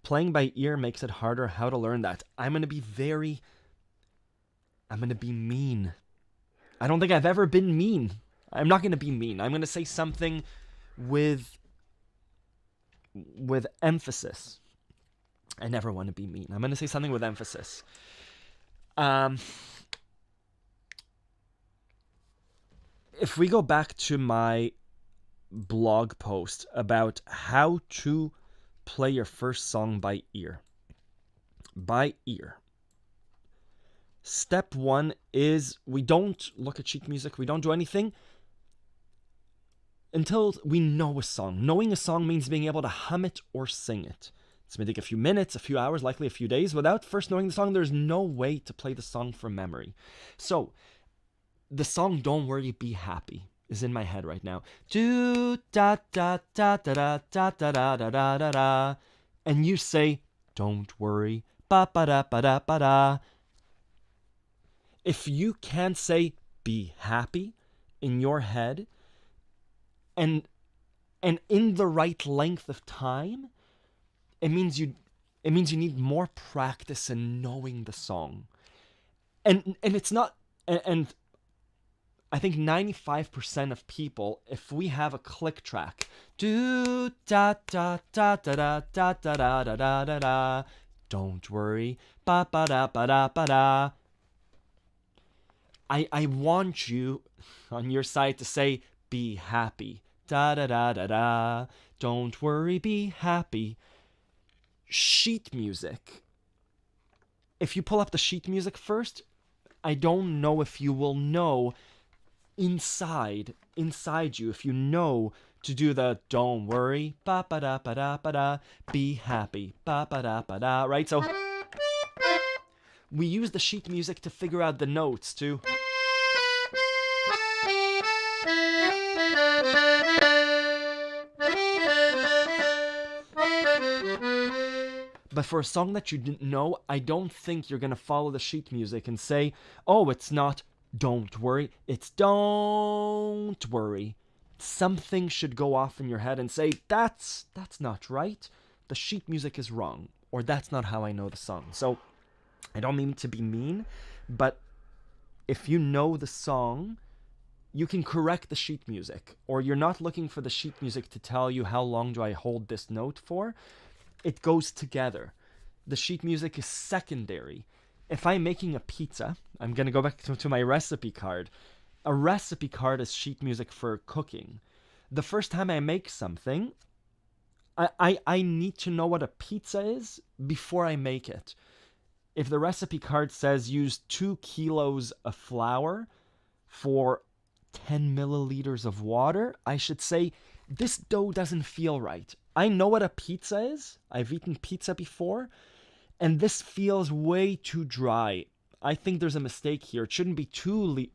Playing by ear makes it harder. How to learn that? I'm going to be mean. I don't think I've ever been mean. I'm not going to be mean. I'm going to say something with emphasis. I never want to be mean. I'm going to say something with emphasis. If we go back to my blog post about how to play your first song by ear. By ear. Step 1 is we don't look at sheet music. We don't do anything until we know a song. Knowing a song means being able to hum it or sing it. It's going to take a few minutes, a few hours, likely a few days. Without first knowing the song, there's no way to play the song from memory. So, the song Don't Worry, Be Happy is in my head right now. Do da da da da da da da da da da da da. And you say, don't worry, ba ba da ba da ba da. If you can't say be happy in your head and in the right length of time, it means you need more practice in knowing the song. And it's not and I think 95% of people, if we have a click track, do da da da da da da da da da da da da, don't worry, ba ba da ba da ba da. I want you on your side to say be happy, da da da da da, don't worry, be happy. Sheet music. If you pull up the sheet music first, I don't know if you will know inside you, if you know to do the don't worry, ba ba da ba da ba da, be happy, ba ba da ba da, right? So we use the sheet music to figure out the notes too. But for a song that you didn't know, I don't think you're going to follow the sheet music and say, oh, it's not don't worry, it's don't worry. Something should go off in your head and say, that's not right. The sheet music is wrong. Or that's not how I know the song. So I don't mean to be mean, but if you know the song, you can correct the sheet music. Or you're not looking for the sheet music to tell you how long do I hold this note for. It goes together. The sheet music is secondary. If I'm making a pizza, I'm going to go back to my recipe card. A recipe card is sheet music for cooking. The first time I make something, I need to know what a pizza is before I make it. If the recipe card says use 2 kilos of flour for 10 milliliters of water, I should say, this dough doesn't feel right. I know what a pizza is. I've eaten pizza before, and this feels way too dry. I think there's a mistake here. It shouldn't be 2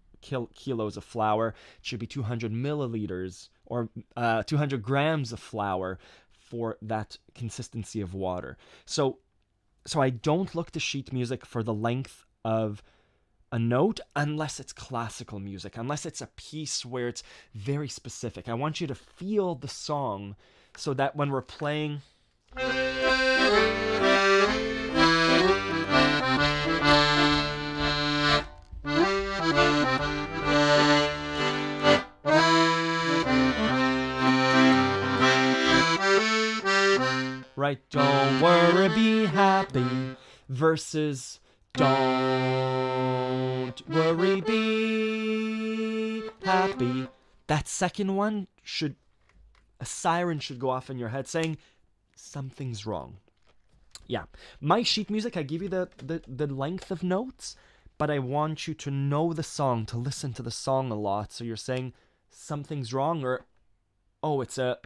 kilos of flour. It should be 200 milliliters or 200 grams of flour for that consistency of water. So I don't look to sheet music for the length of a note unless it's classical music, unless it's a piece where it's very specific. I want you to feel the song so that when we're playing, right, don't worry, be happy, versus don't worry, be happy. That second one a siren should go off in your head saying something's wrong. Yeah, my sheet music, I give you the length of notes, but I want you to know the song, to listen to the song a lot. So you're saying something's wrong, or oh, it's a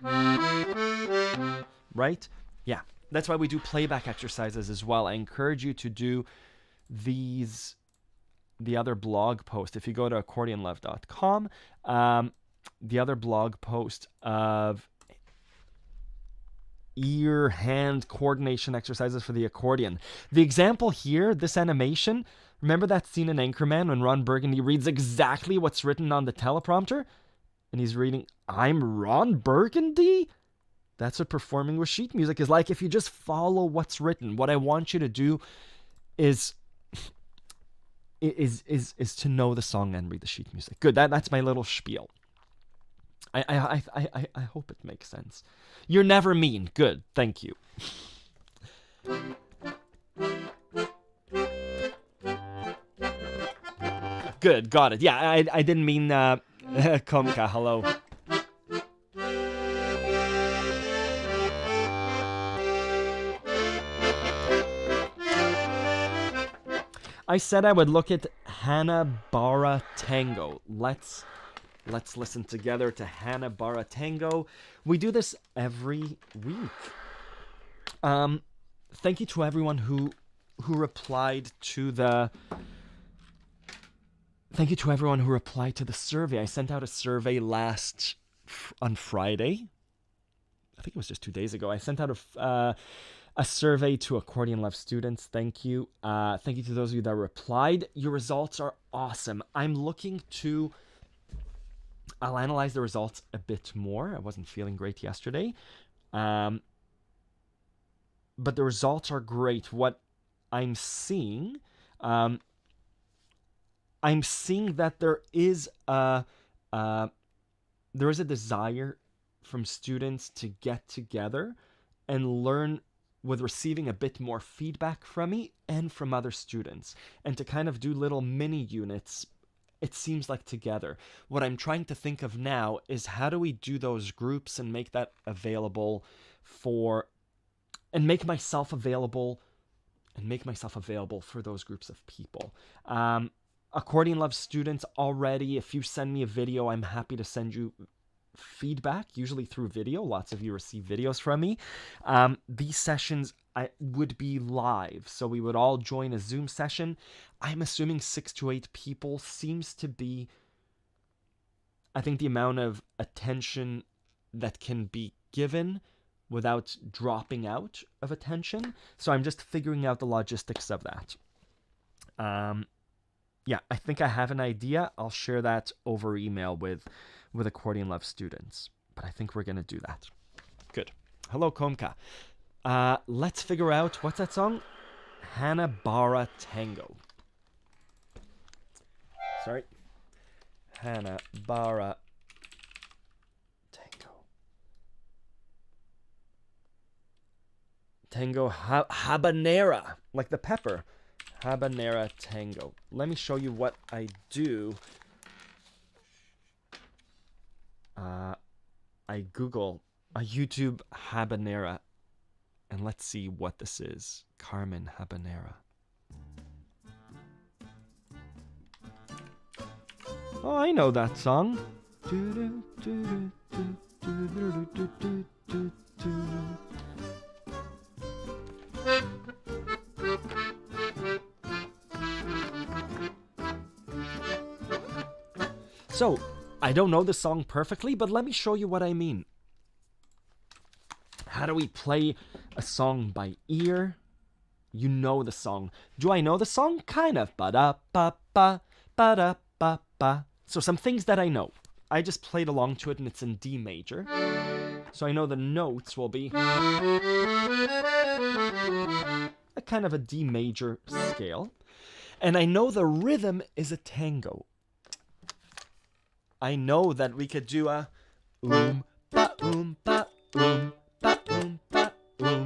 right? Yeah, that's why we do playback exercises as well. I encourage you to do the other blog post. If you go to accordionlove.com, the other blog post of ear-hand coordination exercises for the accordion. The example here, this animation, remember that scene in Anchorman when Ron Burgundy reads exactly what's written on the teleprompter? And he's reading, I'm Ron Burgundy? That's what performing with sheet music is like. If you just follow what's written, what I want you to do is to know the song and read the sheet music. Good, that's my little spiel. I hope it makes sense. You're never mean. Good, thank you. Good, got it. Yeah, I didn't mean Komka, hello. I said I would look at Hanna-Barbera Tango. Let's listen together to Hanna-Barbera Tango. We do this every week. Thank you to everyone who replied to the survey. I sent out a survey on Friday. I think it was just 2 days ago. I sent out a survey to Accordion Love students. Thank you. Thank you to those of you that replied. Your results are awesome. I'll analyze the results a bit more. I wasn't feeling great yesterday. But the results are great. What I'm seeing that there is a desire from students to get together and learn with receiving a bit more feedback from me and from other students, and to kind of do little mini units, it seems like, together. What I'm trying to think of now is how do we do those groups and make that available and make myself available for those groups of people. Accordion Love students already, if you send me a video, I'm happy to send you feedback, usually through video. Lots of you receive videos from me. These sessions would be live, so we would all join a Zoom session. I'm assuming 6 to 8 people seems to be, I think, the amount of attention that can be given without dropping out of attention. So I'm just figuring out the logistics of that. Yeah, I think I have an idea. I'll share that over email with Accordion Love students. But I think we're going to do that. Good. Hello, Komka. Let's figure out, what's that song? Hanna-Barbera Tango. Sorry. Hanna-Barbera Tango. Tango habanera, like the pepper. Habanera Tango. Let me show you what I do. I Google a YouTube habanera, and let's see what this is. Carmen Habanera. Oh, I know that song. So, I don't know the song perfectly, but let me show you what I mean. How do we play a song by ear? You know the song. Do I know the song? Kind of. Ba-da-ba-ba, ba-da-ba-ba. So some things that I know. I just played along to it and it's in D major. So I know the notes will be a kind of a D major scale. And I know the rhythm is a tango. I know that we could do a ba ba ba ba ba ba ba ba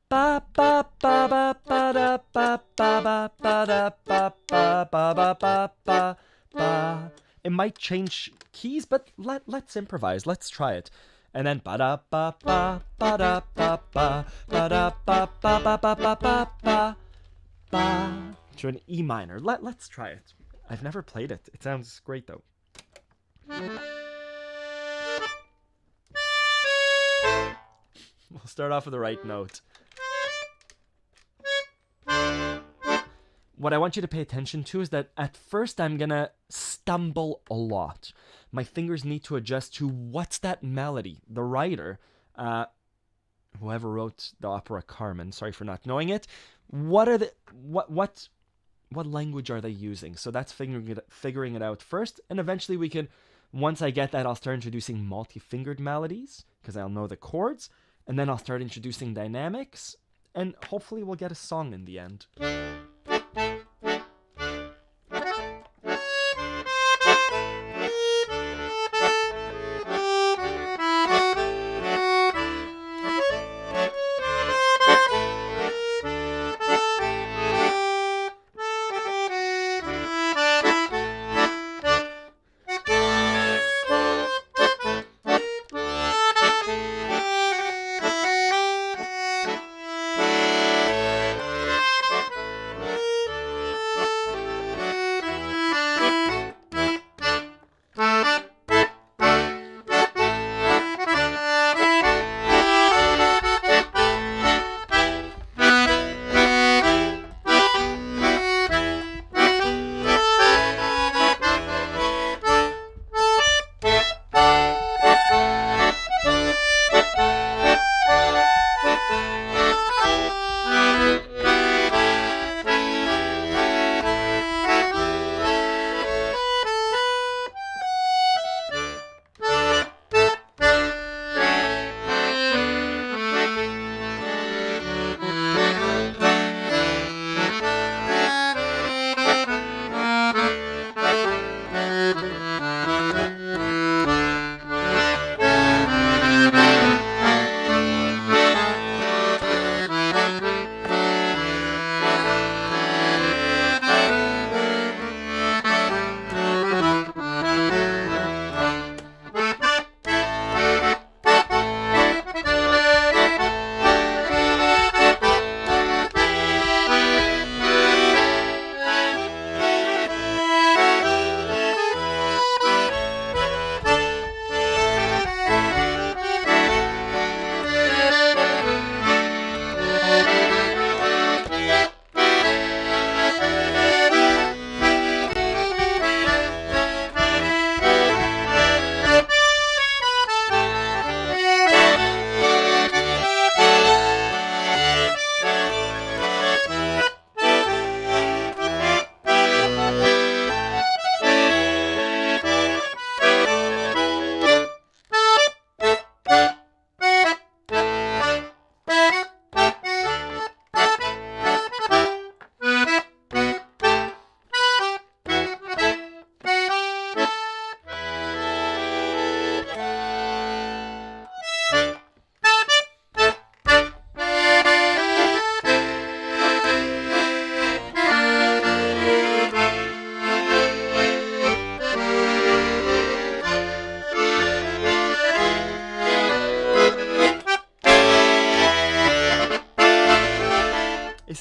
ba ba ba ba da ba ba ba da ba ba ba ba ba ba. It might change keys, but let's improvise. Let's try it. And then ba da ba ba ba da ba ba ba da ba ba ba ba ba ba ba ba to an E minor. Let's try it. I've never played it. It sounds great though. We'll start off with the right note. What I want you to pay attention to is that at first I'm gonna stumble a lot. My fingers need to adjust to what's that melody. The writer, whoever wrote the opera Carmen, sorry for not knowing it. What language are they using? So that's figuring it out first, and eventually we can, once I get that, I'll start introducing multi-fingered melodies because I'll know the chords, and then I'll start introducing dynamics, and hopefully we'll get a song in the end.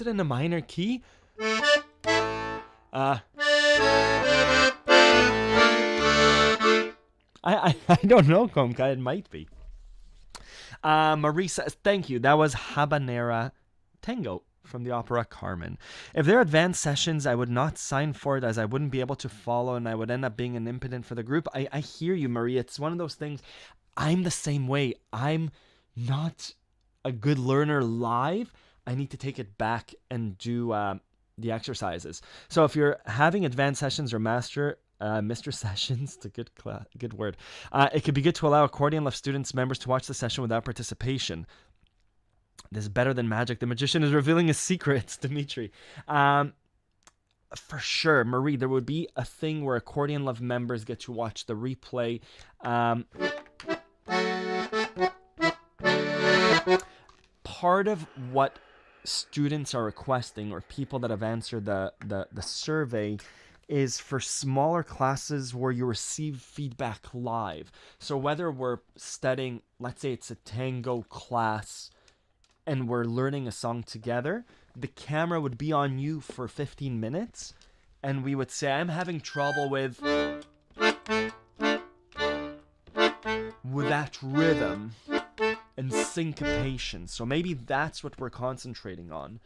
Is it in a minor key? I don't know, Komka. It might be. Marisa, thank you. That was Habanera Tango from the opera Carmen. If they're advanced sessions, I would not sign for it as I wouldn't be able to follow and I would end up being an impotent for the group. I hear you, Maria. It's one of those things. I'm the same way. I'm not a good learner live. I need to take it back and do the exercises. So if you're having advanced sessions or Mr. Sessions, it's a good word. It could be good to allow Accordion Love students members to watch the session without participation. This is better than magic. The magician is revealing his secrets, Dimitri. For sure, Marie, there would be a thing where Accordion Love members get to watch the replay. Part of what students are requesting, or people that have answered the survey, is for smaller classes where you receive feedback live. So whether we're studying, let's say it's a tango class, and we're learning a song together, the camera would be on you for 15 minutes, and we would say, I'm having trouble with that rhythm and syncopation. So maybe that's what we're concentrating on.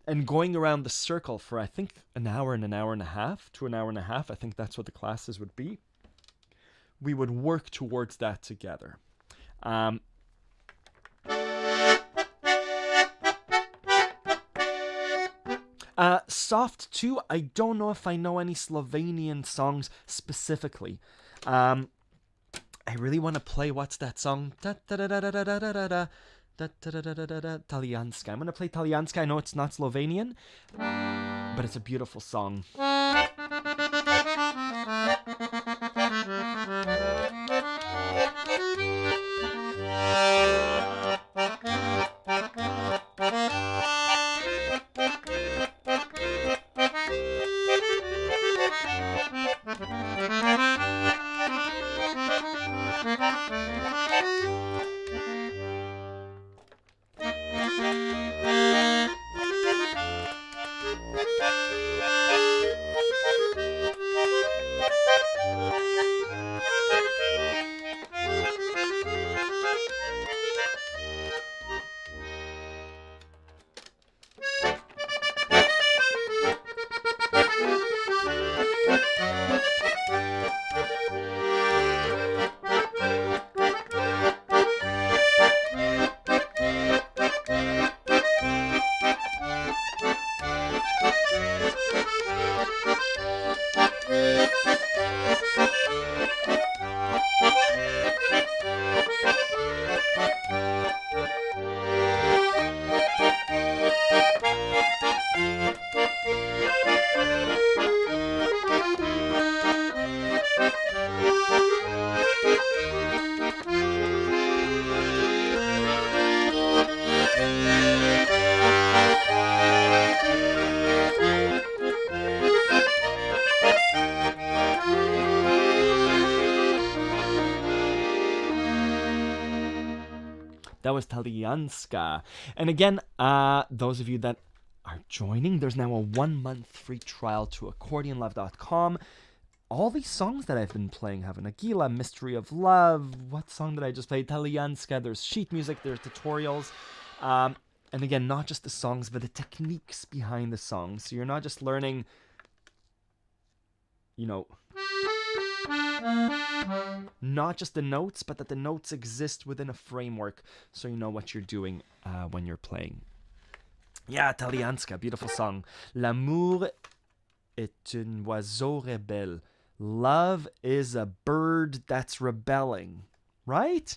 And going around the circle for, I think, an hour and a half to an hour and a half, I think that's what the classes would be. We would work towards that together. Soft 2, I don't know if I know any Slovenian songs specifically. I really want to play, what's that song? Talijanska. I'm going to play Talijanska. I know it's not Slovenian, but it's a beautiful song. That was Talijanska. And again, those of you that are joining, there's now a 1-month free trial to accordionlove.com. All these songs that I've been playing have an Nagila, Mystery of Love. What song did I just play? Talijanska. There's sheet music. There's tutorials. And again, not just the songs, but the techniques behind the songs. So you're not just learning, not just the notes, but that the notes exist within a framework, so you know what you're doing when you're playing. Yeah, Talijanska, beautiful song. L'amour est un oiseau rebelle. Love is a bird that's rebelling. Right?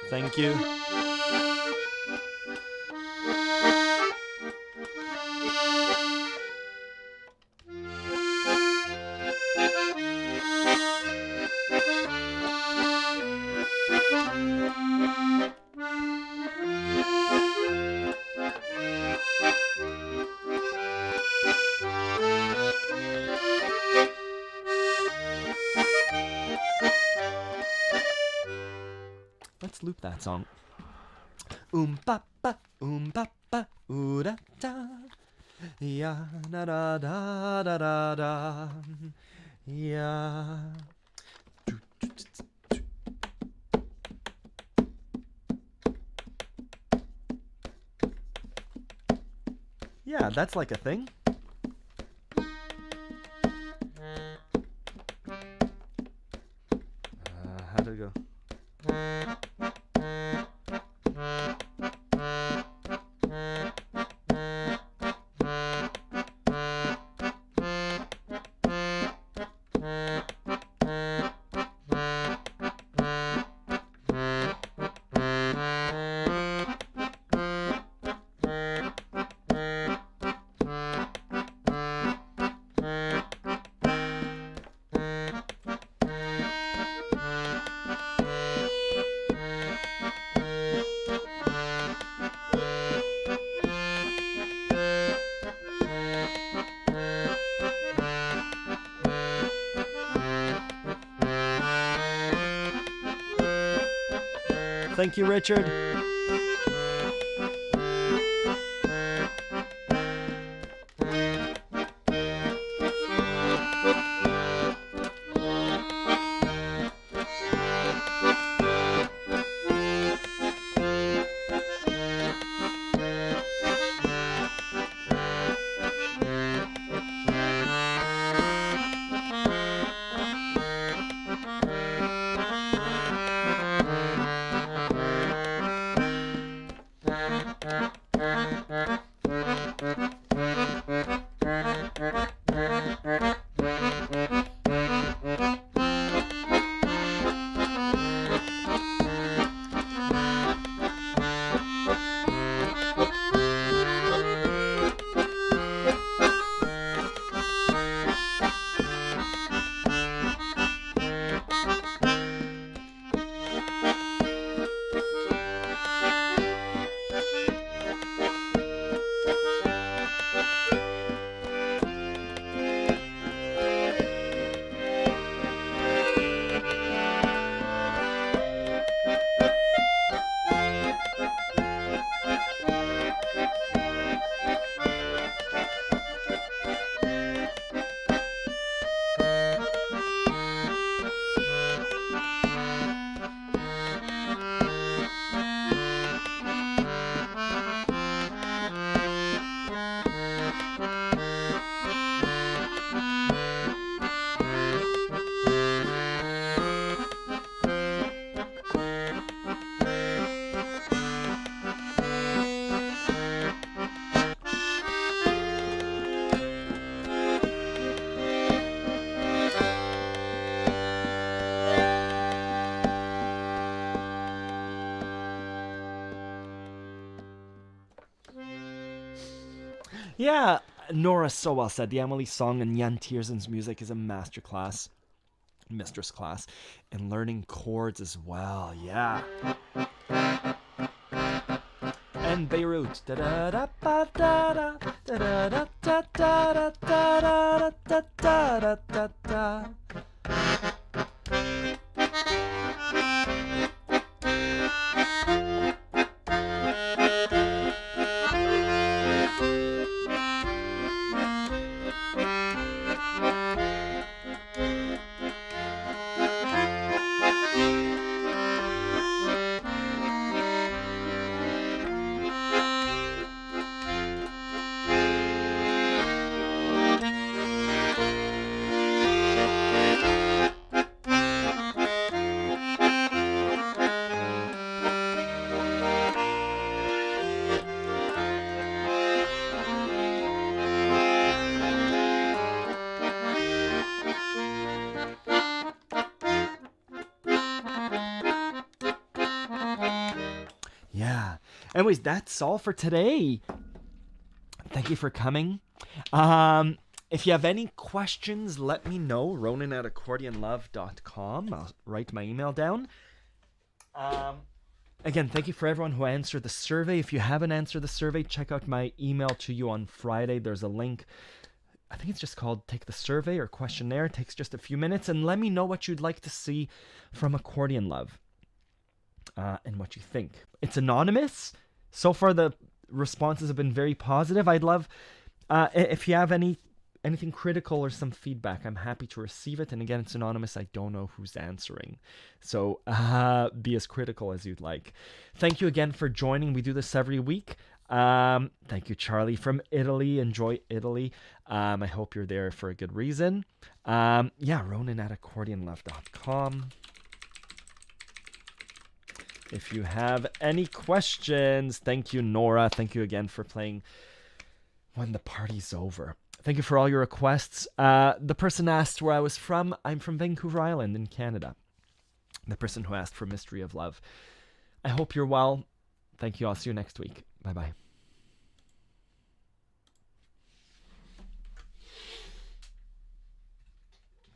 Thank you. let's loop that song. Pa pa pa pa da da ya da da da da da da ya. Yeah, that's like a thing. How did it go? Thank you, Richard. Yeah, Nora so well said. The Emily song and Jan Tiersen's music is a mistress class, in learning chords as well. Yeah. And Beirut. Da da da da da da da da da da da da da da da. Yeah. Anyways, that's all for today. Thank you for coming. If you have any questions, let me know. Ronan at accordionlove.com. I'll write my email down. Again, thank you for everyone who answered the survey. If you haven't answered the survey, check out my email to you on Friday. There's a link. I think it's just called Take the Survey or Questionnaire. It takes just a few minutes. And let me know what you'd like to see from Accordion Love. and what you think. It's anonymous. So far, the responses have been very positive. I'd love if you have anything critical or some feedback, I'm happy to receive it. And again, it's anonymous. I don't know who's answering. So be as critical as you'd like. Thank you again for joining. We do this every week. Thank you, Charlie from Italy. Enjoy Italy. I hope you're there for a good reason. Ronan at accordionlove.com. If you have any questions, thank you, Nora. Thank you again for playing When the Party's Over. Thank you for all your requests. The person asked where I was from. I'm from Vancouver Island in Canada. The person who asked for Mystery of Love. I hope you're well. Thank you. I'll see you next week. Bye-bye.